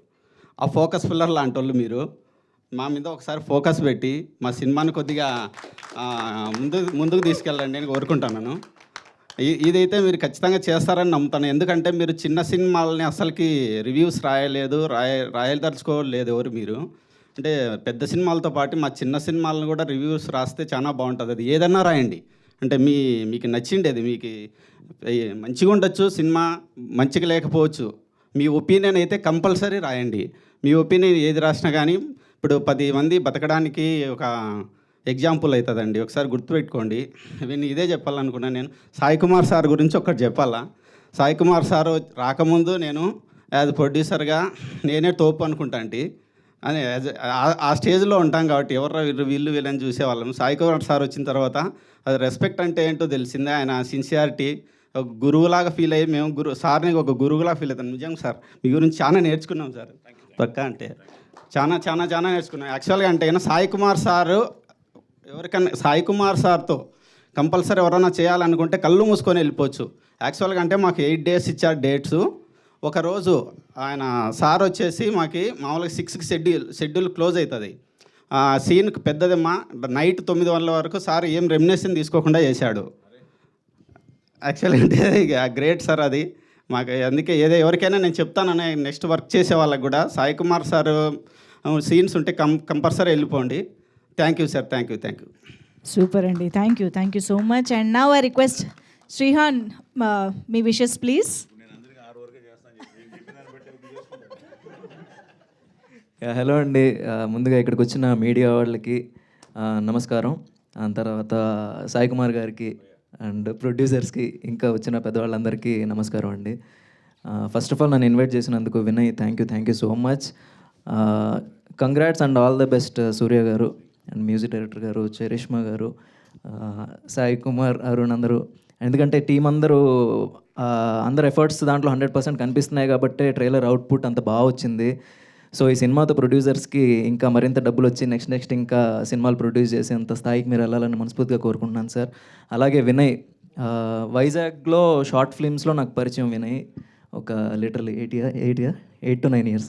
ఆ ఫోకస్ పుల్లర్ లాంటి వాళ్ళు మీరు మా మీద ఒకసారి ఫోకస్ పెట్టి మా సినిమాని కొద్దిగా ముందుకు తీసుకెళ్ళండి అని కోరుకుంటున్నాను. ఇదైతే మీరు ఖచ్చితంగా చేస్తారని నమ్ముతాను. ఎందుకంటే మీరు చిన్న సినిమాలని అసలుకి రివ్యూస్ రాయదలుచుకోలేదు ఎవరు మీరు. అంటే పెద్ద సినిమాలతో పాటు మా చిన్న సినిమాలను కూడా రివ్యూస్ రాస్తే చాలా బాగుంటుంది. అది ఏదన్నా రాయండి, అంటే మీకు నచ్చిండేది, మీకు మంచిగా ఉండొచ్చు, సినిమా మంచిగా లేకపోవచ్చు, మీ ఒపీనియన్ అయితే కంపల్సరీ రాయండి. మీ ఒపీనియన్ ఏది రాసినా కానీ ఇప్పుడు 10 మంది బతకడానికి ఒక ఎగ్జాంపుల్ అవుతుందండి. ఒకసారి గుర్తుపెట్టుకోండి. ఇదే చెప్పాలనుకున్నాను నేను. సాయి కుమార్ సార్ గురించి ఒకటి చెప్పాలా. సాయి కుమార్ సార్ రాకముందు నేను యాజ్ ప్రొడ్యూసర్గా నేనే తోపు అనుకుంటాంటి అని ఆ స్టేజ్లో ఉంటాం కాబట్టి ఎవరు వీళ్ళని చూసేవాళ్ళం. సాయి కుమార్ సార్ వచ్చిన తర్వాత అది రెస్పెక్ట్ అంటే ఏంటో తెలిసిందే. ఆయన సిన్సియారిటీ ఒక గురువులాగా ఫీల్ అయ్యి మేము సార్ని ఒక గురువులాగా ఫీల్ అవుతాం. నిజంగా సార్ మీ గురించి చాలా నేర్చుకున్నాం సార్. పక్క అంటే చాలా నేర్చుకున్నాం. యాక్చువల్గా అంటే సాయి కుమార్ సారు ఎవరికన్నా సాయి కుమార్ సార్తో కంపల్సరీ ఎవరైనా చేయాలనుకుంటే కళ్ళు మూసుకొని వెళ్ళిపోవచ్చు. యాక్చువల్గా అంటే మాకు 8 days ఇచ్చారు డేట్స్. ఒకరోజు ఆయన సార్ వచ్చేసి మాకు మామూలుగా 6కి షెడ్యూల్ క్లోజ్ అవుతుంది. సీన్కి పెద్దదమ్మా నైట్ 9 గంటల వరకు సార్ ఏం రెమ్యునరేషన్ తీసుకోకుండా చేశాడు. యాక్చువల్గా అంటే ఇక గ్రేట్ సార్ అది మాకు. అందుకే ఎవరికైనా నేను చెప్తానని నెక్స్ట్ వర్క్ చేసే వాళ్ళకి కూడా సాయి కుమార్ సార్ సీన్స్ ఉంటే కంపల్సరీ వెళ్ళిపోండి. Thank you sir, thank you. Super అండి, thank you so much. And now I request Shrihan, మీ విషెస్ ప్లీజ్. హలో అండి, ముందుగా ఇక్కడికి వచ్చిన మీడియా వాళ్ళకి నమస్కారం. తర్వాత సాయి కుమార్ గారికి అండ్ ప్రొడ్యూసర్స్కి ఇంకా వచ్చిన పెద్దవాళ్ళందరికీ నమస్కారం అండి. ఫస్ట్ ఆఫ్ ఆల్ నన్ను ఇన్వైట్ చేసినందుకు Vinay, thank you so much. Congrats and all the best Surya garu and music director garu, Charishma garu, Sai Kumar, Arun అందరూ. ఎందుకంటే టీం అందరూ అందరు ఎఫర్ట్స్ దాంట్లో 100% కనిపిస్తున్నాయి కాబట్టి ట్రైలర్ అవుట్పుట్ అంత బాగా వచ్చింది. సో ఈ సినిమాతో ప్రొడ్యూసర్స్కి ఇంకా మరింత డబ్బులు వచ్చి నెక్స్ట్ ఇంకా సినిమాలు ప్రొడ్యూస్ చేసేంత స్థాయికి మీరు వెళ్ళాలని మనస్ఫూర్తిగా కోరుకుంటున్నాను సార్. అలాగే వినయ్, వైజాగ్లో షార్ట్ ఫిల్మ్స్లో నాకు పరిచయం వినయ్. ఒక లిటరలీ 8 to 9 years,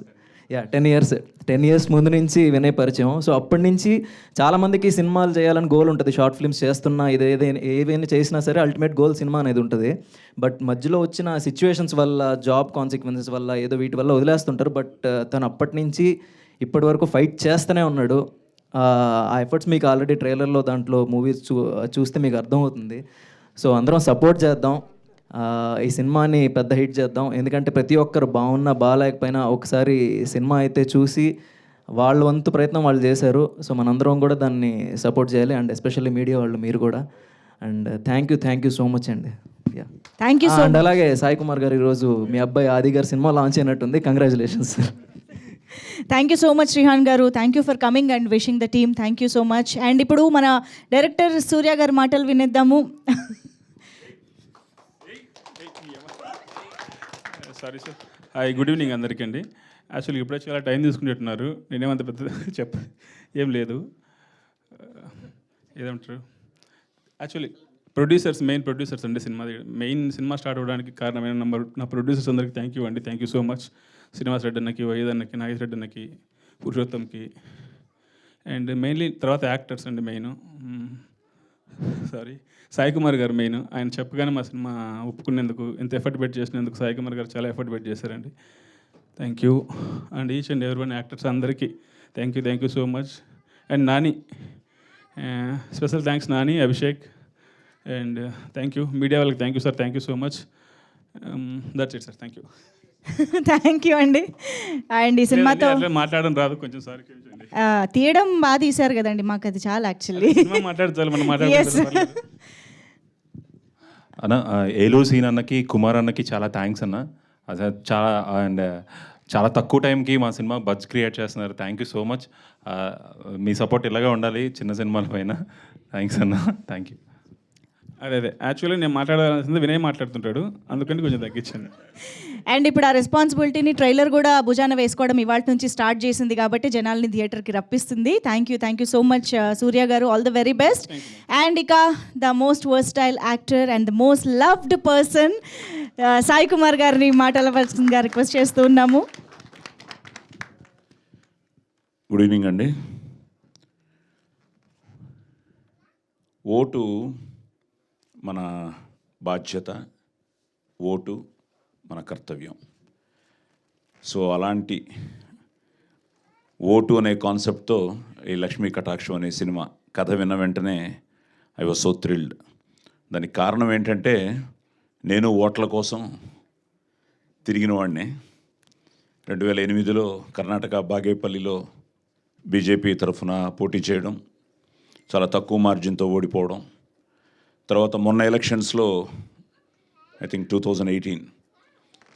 10 years ముందు నుంచి వినయ్ పరిచయం. సో అప్పటి నుంచి చాలామందికి సినిమాలు చేయాలని గోల్ ఉంటుంది. షార్ట్ ఫిల్మ్స్ చేస్తున్నా ఏదైనా చేసినా సరే అల్టిమేట్ గోల్ సినిమా అనేది ఉంటుంది. బట్ మధ్యలో వచ్చిన సిచ్యువేషన్స్ వల్ల, జాబ్ కాన్సిక్వెన్సెస్ వల్ల, ఏదో వీటి వల్ల వదిలేస్తుంటారు. బట్ తను అప్పటి నుంచి ఇప్పటి వరకు ఫైట్ చేస్తూనే ఉన్నాడు. ఆ ఎఫర్ట్స్ మీకు ఆల్రెడీ ట్రైలర్లో దాంట్లో మూవీస్ చూస్తే మీకు అర్థమవుతుంది. సో అందరం సపోర్ట్ చేద్దాం, ఈ సినిమాని పెద్ద హిట్ చేద్దాం. ఎందుకంటే ప్రతి ఒక్కరు బాగున్నా బాగాలేకపోయినా ఒకసారి సినిమా అయితే చూసి వాళ్ళ వంతు ప్రయత్నం వాళ్ళు చేశారు. సో మనందరం కూడా దాన్ని సపోర్ట్ చేయాలి. అండ్ ఎస్పెషల్లీ మీడియా వాళ్ళు మీరు కూడా. And thank you so much అండి. Thank you so. అండ్ అలాగే సాయి కుమార్ గారు ఈరోజు మీ అబ్బాయి ఆది గారు సినిమా లాంచ్ అయినట్టుంది. Congratulations sir. Thank you so much Shrihan garu. Thank you for coming and wishing the team. Thank you so much. And ఇప్పుడు మన డైరెక్టర్ సూర్య గారి మాటలు వినేద్దాము. Sorry sir. Hi, good evening అందరికీ అండి. యాక్చువల్లీ ఇప్పుడే చాలా టైం తీసుకుంటున్నారు. నేనేమంత పెద్ద ఏం లేదు. ఏదంటారు, యాక్చువల్లీ మెయిన్ ప్రొడ్యూసర్స్ అండి. సినిమా స్టార్ట్ అవ్వడానికి కారణమైన నా ప్రొడ్యూసర్స్ అందరికీ thank you so much. Srinivas Reddy అన్నకి, వైద్ అన్నకి, నాగేష్ రెడ్డి అన్నకి, పురుషోత్తంకి, అండ్ మెయిన్లీ తర్వాత యాక్టర్స్ అండి. సాయి కుమార్ గారు మెయిన్. ఆయన చెప్పగానే మా సినిమా ఒప్పుకునేందుకు, ఇంత ఎఫర్ట్ పెట్టి చేసినందుకు సాయి కుమార్ గారు చాలా ఎఫర్ట్ పెట్టి చేశారండి. Thank you. And each and ఎవరి వన్ యాక్టర్స్ అందరికీ thank you so much. And Nani, special thanks Nani, Abhishek. And thank you media వాళ్ళకి. Thank you sir, thank you so much. That's it sir, thank you. Thank you అండి. And ఈ సినిమాతో మాట్లాడడం రాదు కొంచెం, sorry. తీయడం బాగా తీశారు కదండి, మాకు అది చాలా యాక్చువల్లీ. అన్న, ఏలూరు సీన్ అన్నకి, కుమార్ అన్నకి చాలా థ్యాంక్స్ అన్న. అదే చాలా తక్కువ టైంకి మా సినిమా బజ్ క్రియేట్ చేస్తున్నారు. Thank you so much. Me support ఇలాగే ఉండాలి చిన్న సినిమాల పైన. థ్యాంక్స్ అన్న, థ్యాంక్ యూ. అదే యాక్చువల్లీ నేను మాట్లాడాల్సింది వినయ్ మాట్లాడుతుంటాడు, అందుకని కొంచెం తగ్గించాను. అండ్ ఇప్పుడు ఆ రెస్పాన్సిబిలిటీని ట్రైలర్ కూడా భుజాన వేసుకోవడం ఇవాళ నుంచి స్టార్ట్ చేసింది కాబట్టి జనాల్ని థియేటర్కి రప్పిస్తుంది. Thank you so much Surya garu, all the very best. And ఇక the most versatile actor and the most loved person Sai Kumar గారిని మాట్లాడవలసిందిగా రిక్వెస్ట్ చేస్తూ ఉన్నాము. గుడ్ ఈవినింగ్ అండి. ఓటు మన బాధ్యత, ఓటు మన కర్తవ్యం. సో అలాంటి ఓటు అనే కాన్సెప్ట్తో ఈ లక్ష్మీ కటాక్షం అనే సినిమా కథ విన్న వెంటనే ఐ వాజ్ సో థ్రిల్డ్. దానికి కారణం ఏంటంటే నేను ఓట్ల కోసం తిరిగిన వాడిని. 2008లో కర్ణాటక బాగేపల్లిలో బీజేపీ తరఫున పోటీ చేయడం, చాలా తక్కువ మార్జిన్తో ఓడిపోవడం, తర్వాత మొన్న ఎలక్షన్స్లో ఐ థింక్ 2018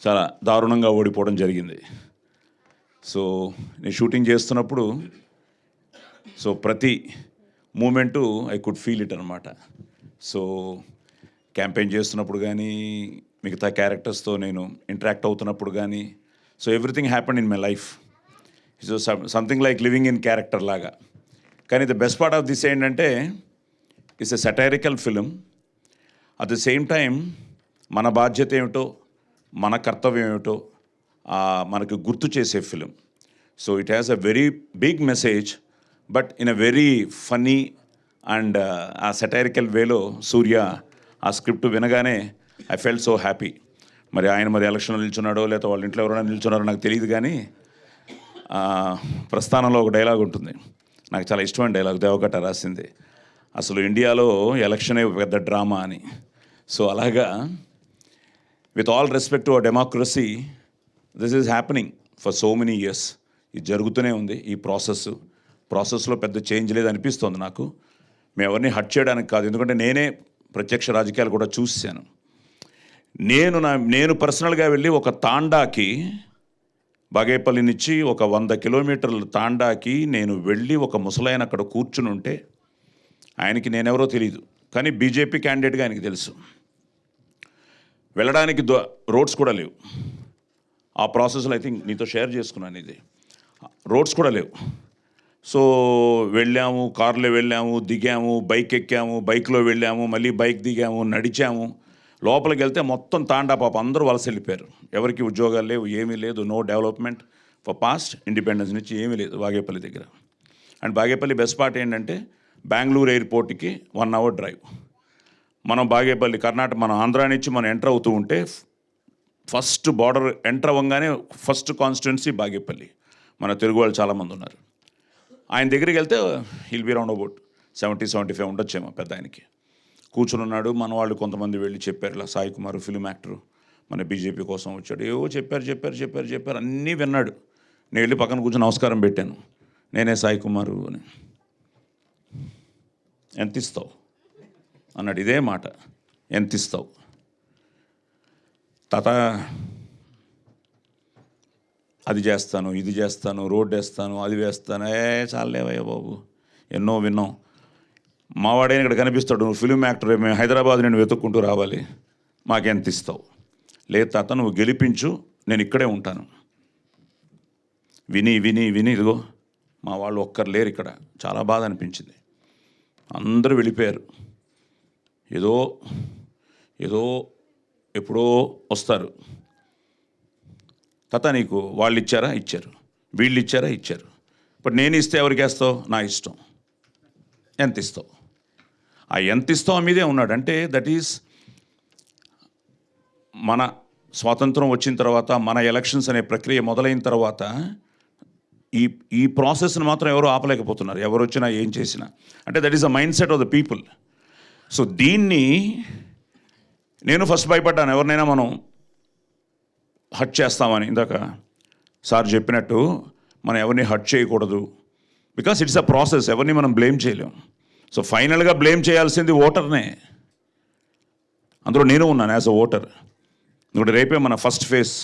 చాలా దారుణంగా ఓడిపోవడం జరిగింది. సో నేను షూటింగ్ చేస్తున్నప్పుడు సో ప్రతి moment I could feel it అనమాట. సో క్యాంపెయిన్ చేస్తున్నప్పుడు కానీ, మిగతా క్యారెక్టర్స్తో నేను ఇంటరాక్ట్ అవుతున్నప్పుడు కానీ, so everything happened in my life. So something like living in character లాగా. కానీ the best part of this ఏంటంటే it's a satirical film. At the same time మన బాధ్యత ఏమిటో, మన కర్తవ్యం ఏమిటో మనకు గుర్తు చేసే film. So it has a very big message, but in a very funny and ఆ సటైరికల్ వేలో సూర్య ఆ స్క్రిప్ట్ వినగానే ఐ ఫెల్ట్ సో హ్యాపీ. మరి ఆయన మరి ఎలక్షన్లో నిల్చున్నాడో లేకపోతే వాళ్ళ ఇంట్లో ఎవరైనా నిల్చున్నారో నాకు తెలియదు, కానీ ప్రస్థానంలో ఒక డైలాగ్ ఉంటుంది, నాకు చాలా ఇష్టమైన డైలాగ్, దేవకట్ట రాసింది. అసలు ఇండియాలో ఎలక్షనే పెద్ద డ్రామా అని. సో అలాగా with all respect to our democracy, this is happening for so many years. ఇది జరుగుతూనే ఉంది ఈ ప్రాసెస్లో పెద్ద చేంజ్ లేదు అనిపిస్తుంది నాకు. మేము ఎవరిని హట్ చేయడానికి కాదు, ఎందుకంటే నేనే ప్రత్యక్ష రాజకీయాలు కూడా చూశాను. నేను పర్సనల్గా వెళ్ళి ఒక తాండాకి, బాగేపల్లి నుంచి ఒక 100 కిలోమీటర్ల తాండాకి నేను వెళ్ళి ఒక ముసలాయన అక్కడ కూర్చుని ఉంటే, ఆయనకి నేనెవరో తెలియదు, కానీ బీజేపీ క్యాండిడేట్గా ఆయనకి తెలుసు. వెళ్ళడానికి రోడ్స్ కూడా లేవు. ఆ ప్రాసెస్లో ఐ థింక్ నీతో షేర్ చేసుకున్నాను, ఇది రోడ్స్ కూడా లేవు. సో వెళ్ళాము, కారులో వెళ్ళాము, దిగాము, బైక్ ఎక్కాము, బైక్లో వెళ్ళాము, మళ్ళీ బైక్ దిగాము, నడిచాము. లోపలికి వెళ్తే మొత్తం తాండా పాప అందరూ వలస వెళ్ళిపోయారు. ఎవరికి ఉద్యోగాలు లేవు, ఏమీ లేదు, no development for past independence నుంచి ఏమీ లేదు బాగేపల్లి దగ్గర. అండ్ బాగేపల్లి బెస్ట్ పార్ట్ ఏంటంటే బెంగళూరు ఎయిర్పోర్ట్కి 1 అవర్ డ్రైవ్. మనం బాగేపల్లి కర్ణాటక, మన ఆంధ్రా నుంచి మనం ఎంటర్ అవుతూ ఉంటే ఫస్ట్ బార్డర్ ఎంటర్ అవ్వగానే ఫస్ట్ కాన్స్టిట్యున్సీ బాగేపల్లి. మన తెలుగు వాళ్ళు చాలామంది ఉన్నారు. ఆయన దగ్గరికి వెళ్తే హిల్ బి రౌండ్ అబౌట్ 70-75 ఉండొచ్చేమో పెద్ద ఆయనకి. కూర్చుని ఉన్నాడు. మన వాళ్ళు కొంతమంది వెళ్ళి చెప్పారు, ఇలా సాయి కుమార్ ఫిల్మ్ యాక్టరు మన బీజేపీ కోసం వచ్చాడు, ఏవో చెప్పారు అన్నీ విన్నాడు. నేను వెళ్ళి పక్కన కూర్చొని నమస్కారం పెట్టాను, నేనే సాయి కుమారు అని. ఎంత ఇస్తావు అన్నాడు, ఇదే మాట, ఎంత ఇస్తావు తాత, అది చేస్తాను, ఇది చేస్తాను, రోడ్డు వేస్తాను, అది వేస్తాను, చాలేవయ్యా బాబు, ఎన్నో విన్నాం. మావాడైనా ఇక్కడ కనిపిస్తాడు, నువ్వు ఫిల్మ్ యాక్టర్, మేము హైదరాబాద్ నేను వెతుక్కుంటూ రావాలి, మాకెంత ఇస్తావు? లేదు తాత, నువ్వు గెలిపించు, నేను ఇక్కడే ఉంటాను. విని ఇదిగో మా వాళ్ళు ఒక్కరు లేరు ఇక్కడ. చాలా బాధ అనిపించింది. అందరూ వెళ్ళిపోయారు. ఏదో ఎప్పుడో వస్తారు. తాత నీకు వాళ్ళు ఇచ్చారా? ఇచ్చారు. వీళ్ళు ఇచ్చారా? ఇచ్చారు. ఇప్పుడు నేను ఇస్తే ఎవరికి వేస్తావు? నా ఇష్టం. ఎంత ఇస్తావు? ఆ ఎంత ఇస్తావు మీదే ఉన్నాడు. అంటే దట్ ఈస్ మన స్వాతంత్రం వచ్చిన తర్వాత, మన ఎలక్షన్స్ అనే ప్రక్రియ మొదలైన తర్వాత ఈ ప్రాసెస్ని మాత్రం ఎవరు ఆపలేకపోతున్నారు, ఎవరు వచ్చినా ఏం చేసినా. అంటే that is a mind set of the people. So దీన్ని నేను ఫస్ట్ భయపడ్డాను, ఎవరినైనా మనం హట్ చేస్తామని. ఇందాక సార్ చెప్పినట్టు మనం ఎవరిని హట్ చేయకూడదు, బికాస్ ఇట్స్ అ ప్రాసెస్, ఎవరిని మనం బ్లేమ్ చేయలేం. సో ఫైనల్గా బ్లేమ్ చేయాల్సింది ఓటర్నే. అందులో నేను ఉన్నాను యాజ్ అ ఓటర్. ఇప్పుడు రేపే మన ఫస్ట్ ఫేజ్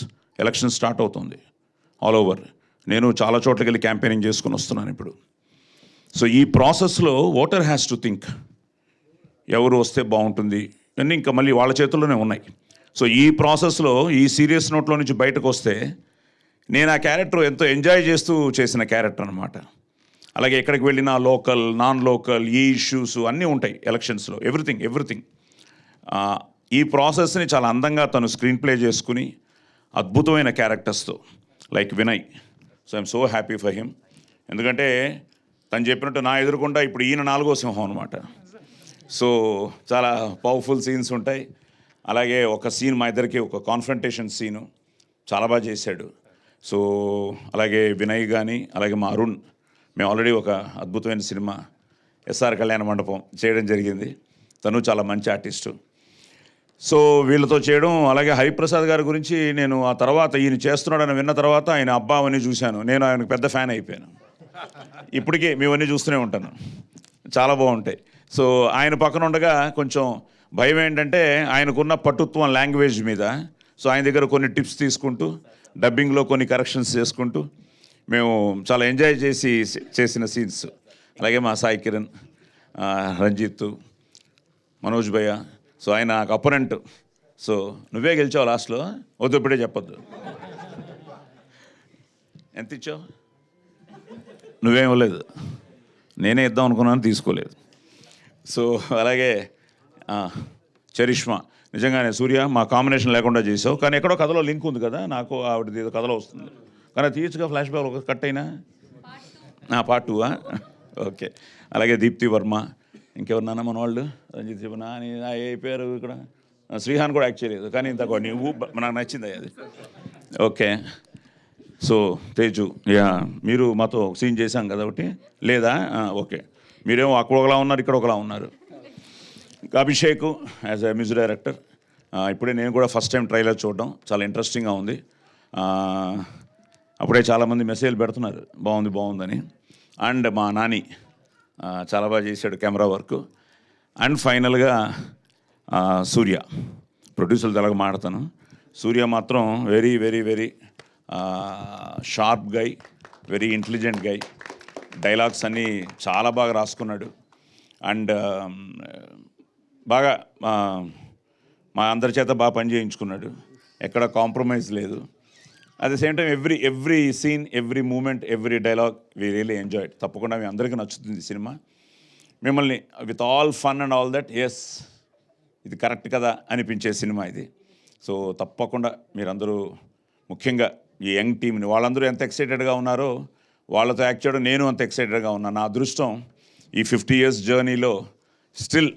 ఎలక్షన్ స్టార్ట్ అవుతుంది ఆల్ ఓవర్. నేను చాలా చోట్లకి వెళ్ళి క్యాంపెయినింగ్ చేసుకుని వస్తున్నాను ఇప్పుడు. సో ఈ ప్రాసెస్లో ఓటర్ హ్యాస్ టు థింక్, ఎవరు వస్తే బాగుంటుంది ఇవన్నీ ఇంకా మళ్ళీ వాళ్ళ చేతుల్లోనే ఉన్నాయి. సో ఈ ప్రాసెస్లో ఈ సీరియస్ నోట్లో నుంచి బయటకు వస్తే నేను ఆ క్యారెక్టర్ ఎంతో ఎంజాయ్ చేస్తూ చేసిన క్యారెక్టర్ అనమాట. అలాగే ఎక్కడికి వెళ్ళినా లోకల్, నాన్ లోకల్, ఈ ఇష్యూస్ అన్నీ ఉంటాయి ఎలక్షన్స్లో, ఎవ్రీథింగ్. ఈ ప్రాసెస్ని చాలా అందంగా తను స్క్రీన్ ప్లే చేసుకుని అద్భుతమైన క్యారెక్టర్స్తో like Vinay. So I'm so happy for him. ఎందుకంటే తను చెప్పినట్టు నా ఎదురుకుండా ఇప్పుడు ఈయన 4వ సింహం అనమాట. సో చాలా పవర్ఫుల్ సీన్స్ ఉంటాయి. అలాగే ఒక సీన్ మా ఇద్దరికి ఒక కాన్ఫ్రంటేషన్ సీను చాలా బాగా చేశాడు. సో అలాగే వినయ్ కానీ అలాగే మా అరుణ్, మేము ఆల్రెడీ ఒక అద్భుతమైన సినిమా ఎస్ఆర్ కళ్యాణ మండపం చేయడం జరిగింది. తను చాలా మంచి ఆర్టిస్టు. సో వీళ్ళతో చేయడం, అలాగే హరిప్రసాద్ గారి గురించి నేను ఆ తర్వాత ఈయన చేస్తున్నాడని విన్న తర్వాత ఆయన అబ్బా అవన్నీ చూశాను. నేను ఆయనకు పెద్ద ఫ్యాన్ అయిపోయాను. ఇప్పటికీ మేవన్నీ చూస్తూనే ఉంటాను, చాలా బాగుంటాయి. సో ఆయన పక్కన ఉండగా కొంచెం భయం ఏంటంటే ఆయనకున్న పటుత్వం లాంగ్వేజ్ మీద. సో ఆయన దగ్గర కొన్ని టిప్స్ తీసుకుంటూ డబ్బింగ్లో కొన్ని కరెక్షన్స్ చేసుకుంటూ మేము చాలా ఎంజాయ్ చేసిన సీన్స్. అలాగే మా సాయి కిరణ్, రంజిత్, మనోజ్ భయ్య. సో ఆయన నాకు అపోనెంట్. సో నువ్వే గెలిచావు లాస్ట్లో, వద్దు ఇప్పుడే చెప్పొద్దు. ఎంత ఇచ్చావు? నువ్వేం ఇవ్వలేదు, నేనే ఇద్దాం అనుకున్నాను, తీసుకోలేదు. సో అలాగే చరిష్మా, నిజంగానే సూర్య మా కాంబినేషన్ లేకుండా చేసావు, కానీ ఎక్కడో కథలో లింక్ ఉంది కదా, నాకు ఆవిడది ఏదో కథలో వస్తుంది. కానీ తీయచ్చుగా ఫ్లాష్ బ్యాక్ ఒక కట్ అయినా పార్ట్ 2. ఓకే. అలాగే దీప్తి వర్మ, ఇంకెవరినన్నా మన వాళ్ళు, రంజిత్ చెప్పిన అయిపోయారు ఇక్కడ. శ్రీహాన్ కూడా యాక్ట్ చేయలేదు, కానీ ఇంత నువ్వు నాకు నచ్చింది అది. ఓకే. సో తేజు, మీరు మాతో సీన్ చేశాం కదా ఒకటి, లేదా? ఓకే. మీరేమో అక్కడ ఒకలా ఉన్నారు, ఇక్కడ ఒకలా ఉన్నారు. Abhishek as a music director. ఇప్పుడే నేను కూడా ఫస్ట్ టైం ట్రైలర్ చూడడం చాలా ఇంట్రెస్టింగ్గా ఉంది. అప్పుడే చాలామంది మెసేజ్లు పెడుతున్నారు బాగుందని. అండ్ మా నాని చాలా బాగా చేశాడు కెమెరా వర్క్. అండ్ ఫైనల్గా సూర్య, ప్రొడ్యూసర్ తెలగ మాడతాను. సూర్య మాత్రం వెరీ వెరీ వెరీ షార్ప్ గై, వెరీ ఇంటెలిజెంట్ గై. డైలాగ్స్ అన్నీ చాలా బాగా రాసుకున్నాడు. అండ్ బాగా మా అందరి చేత బాగా పని చేయించుకున్నాడు, ఎక్కడ కాంప్రమైజ్ లేదు. At the same time every scene, every moment, every dialogue we really enjoyed. తప్పకుండా మీ అందరికీ నచ్చుతుంది సినిమా. మిమ్మల్ని with all fun and all that, yes ఇది కరెక్ట్ కదా అనిపించే సినిమా ఇది. సో తప్పకుండా మీరందరూ, ముఖ్యంగా ఈ యంగ్ టీమ్ని, వాళ్ళందరూ ఎంత ఎక్సైటెడ్గా ఉన్నారో వాళ్ళతో యాక్ట్ చేయడం నేను అంత ఎక్సైటెడ్గా ఉన్నాను. నా అదృష్టం ఈ 50 years జర్నీలో స్టిల్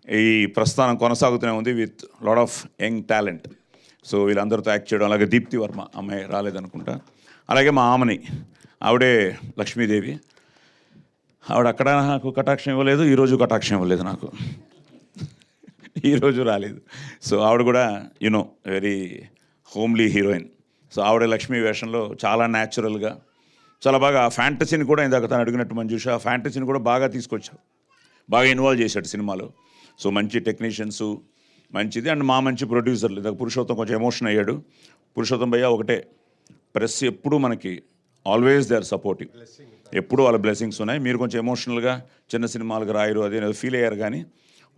ఈ ప్రస్థానం కొనసాగుతూనే ఉంది with lot of young talent. So వీళ్ళందరితో యాక్ట్ చేయడం. అలాగే దీప్తి వర్మ, అమ్మాయి రాలేదనుకుంటా. అలాగే మా ఆమెని, ఆవిడే లక్ష్మీదేవి. ఆవిడ అక్కడ నాకు కటాక్షం ఇవ్వలేదు, ఈరోజు కటాక్షం ఇవ్వలేదు నాకు, ఈరోజు రాలేదు. సో ఆవిడ కూడా you know very homely heroine. So ఆవిడ లక్ష్మీ వేషంలో చాలా న్యాచురల్గా, చాలా బాగా ఫ్యాంటసీని కూడా, ఇందాక తను అడిగినట్టు మంజుష, ఫ్యాంటసీని కూడా బాగా తీసుకొచ్చావు, బాగా ఇన్వాల్వ్ చేశాడు సినిమాలో. సో మంచి టెక్నీషియన్స్, మంచిది. అండ్ మా మంచి ప్రొడ్యూసర్లు. ఇందాక పురుషోత్తం కొంచెం ఎమోషన్ అయ్యాడు. పురుషోత్తం భయ్య ఒకటే, ప్రెస్ ఎప్పుడు మనకి ఆల్వేస్ దే ఆర్ సపోర్టివ్, ఎప్పుడు వాళ్ళ బ్లెస్సింగ్స్ ఉన్నాయి. మీరు కొంచెం ఎమోషనల్గా చిన్న సినిమాలకు రాయరు, అదే ఫీల్ అయ్యారు, కానీ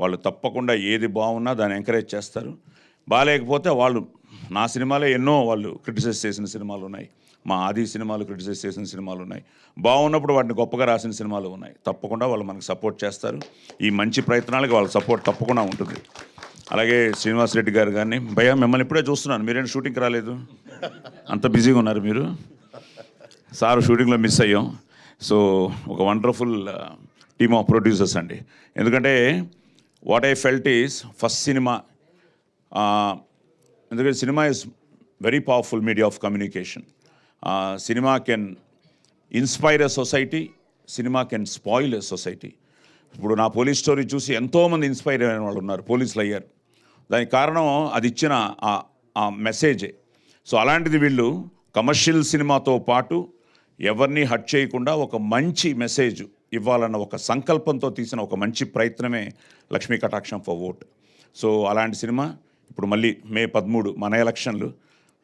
వాళ్ళు తప్పకుండా ఏది బాగున్నా దాన్ని ఎంకరేజ్ చేస్తారు. బాగాలేకపోతే వాళ్ళు, నా సినిమాలే ఎన్నో వాళ్ళు క్రిటిసైజ్ చేసిన సినిమాలు ఉన్నాయి, మా ఆది సినిమాలు క్రిటిసైజ్ చేసిన సినిమాలు ఉన్నాయి, బాగున్నప్పుడు వాటిని గొప్పగా రాసిన సినిమాలు ఉన్నాయి. తప్పకుండా వాళ్ళు మనకు సపోర్ట్ చేస్తారు. ఈ మంచి ప్రయత్నాలకి వాళ్ళ సపోర్ట్ తప్పకుండా ఉంటుంది. అలాగే శ్రీనివాస్ రెడ్డి గారు కానీ, భయ్యా మిమ్మల్ని ఇప్పుడే చూస్తున్నాను, మీరేం షూటింగ్కి రాలేదు, అంత బిజీగా ఉన్నారు మీరు. సార్ షూటింగ్లో మిస్ అయ్యాం. సో ఒక వండర్ఫుల్ టీమ్ ఆఫ్ ప్రొడ్యూసర్స్ అండి. ఎందుకంటే what I felt is first cinema, ఎందుకంటే cinema is very powerful media of communication. Cinema can inspire a society, cinema can spoil a society. ఇప్పుడు నా పోలీస్ స్టోరీ చూసి ఎంతోమంది inspire అయిన వాళ్ళు ఉన్నారు, పోలీసులు అయ్యారు. దానికి కారణం అది ఇచ్చిన ఆ మెసేజే. సో అలాంటిది వీళ్ళు కమర్షియల్ సినిమాతో పాటు ఎవరిని హట్ చేయకుండా ఒక మంచి మెసేజ్ ఇవ్వాలన్న ఒక సంకల్పంతో తీసిన ఒక మంచి ప్రయత్నమే లక్ష్మీ కటాక్షం ఫర్ ఓట్. సో అలాంటి సినిమా ఇప్పుడు మళ్ళీ మే 13 మన ఎలక్షన్లు,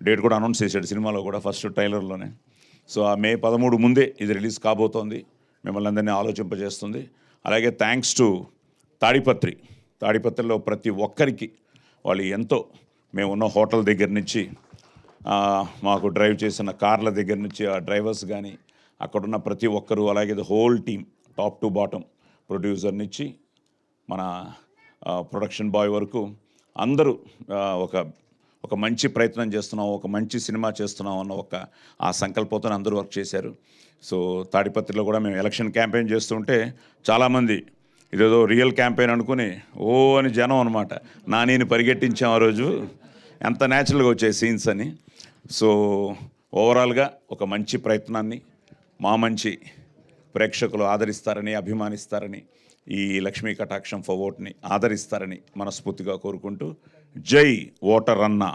డేట్ కూడా అనౌన్స్ చేశాడు సినిమాలో కూడా, ఫస్ట్ ట్రైలర్లోనే. సో ఆ మే 13 ముందే ఇది రిలీజ్ కాబోతోంది, మిమ్మల్ని అందరినీ ఆలోచింపజేస్తుంది. అలాగే థ్యాంక్స్ టు తాడిపత్రిలో ప్రతి ఒక్కరికి వాళ్ళు ఎంతో మేము ఉన్న హోటల్ దగ్గర నుంచి మాకు డ్రైవ్ చేసిన కార్ల దగ్గర నుంచి ఆ డ్రైవర్స్ కానీ అక్కడున్న ప్రతి ఒక్కరు, అలాగే whole team top to bottom, producer నుంచి మన ప్రొడక్షన్ బాయ్ వరకు అందరూ ఒక మంచి ప్రయత్నం చేస్తున్నాం, ఒక మంచి సినిమా చేస్తున్నాం అన్న ఆ సంకల్పంతో అందరూ వర్క్ చేశారు. సో తాడిపత్రిలో కూడా మేము ఎలక్షన్ క్యాంపెయిన్ చేస్తుంటే చాలామంది ఇదేదో రియల్ క్యాంపెయిన్ అనుకుని అని జనం అనమాట నానిని పరిగెట్టించాం ఆ రోజు, ఎంత న్యాచురల్గా వచ్చాయి సీన్స్ అని. సో ఓవరాల్గా ఒక మంచి ప్రయత్నాన్ని మంచి ప్రేక్షకులు ఆదరిస్తారని, అభిమానిస్తారని, ఈ లక్ష్మీ కటాక్షం ఫర్ ఓట్ని ఆదరిస్తారని మనస్ఫూర్తిగా కోరుకుంటూ జై ఓటర్ అన్నా.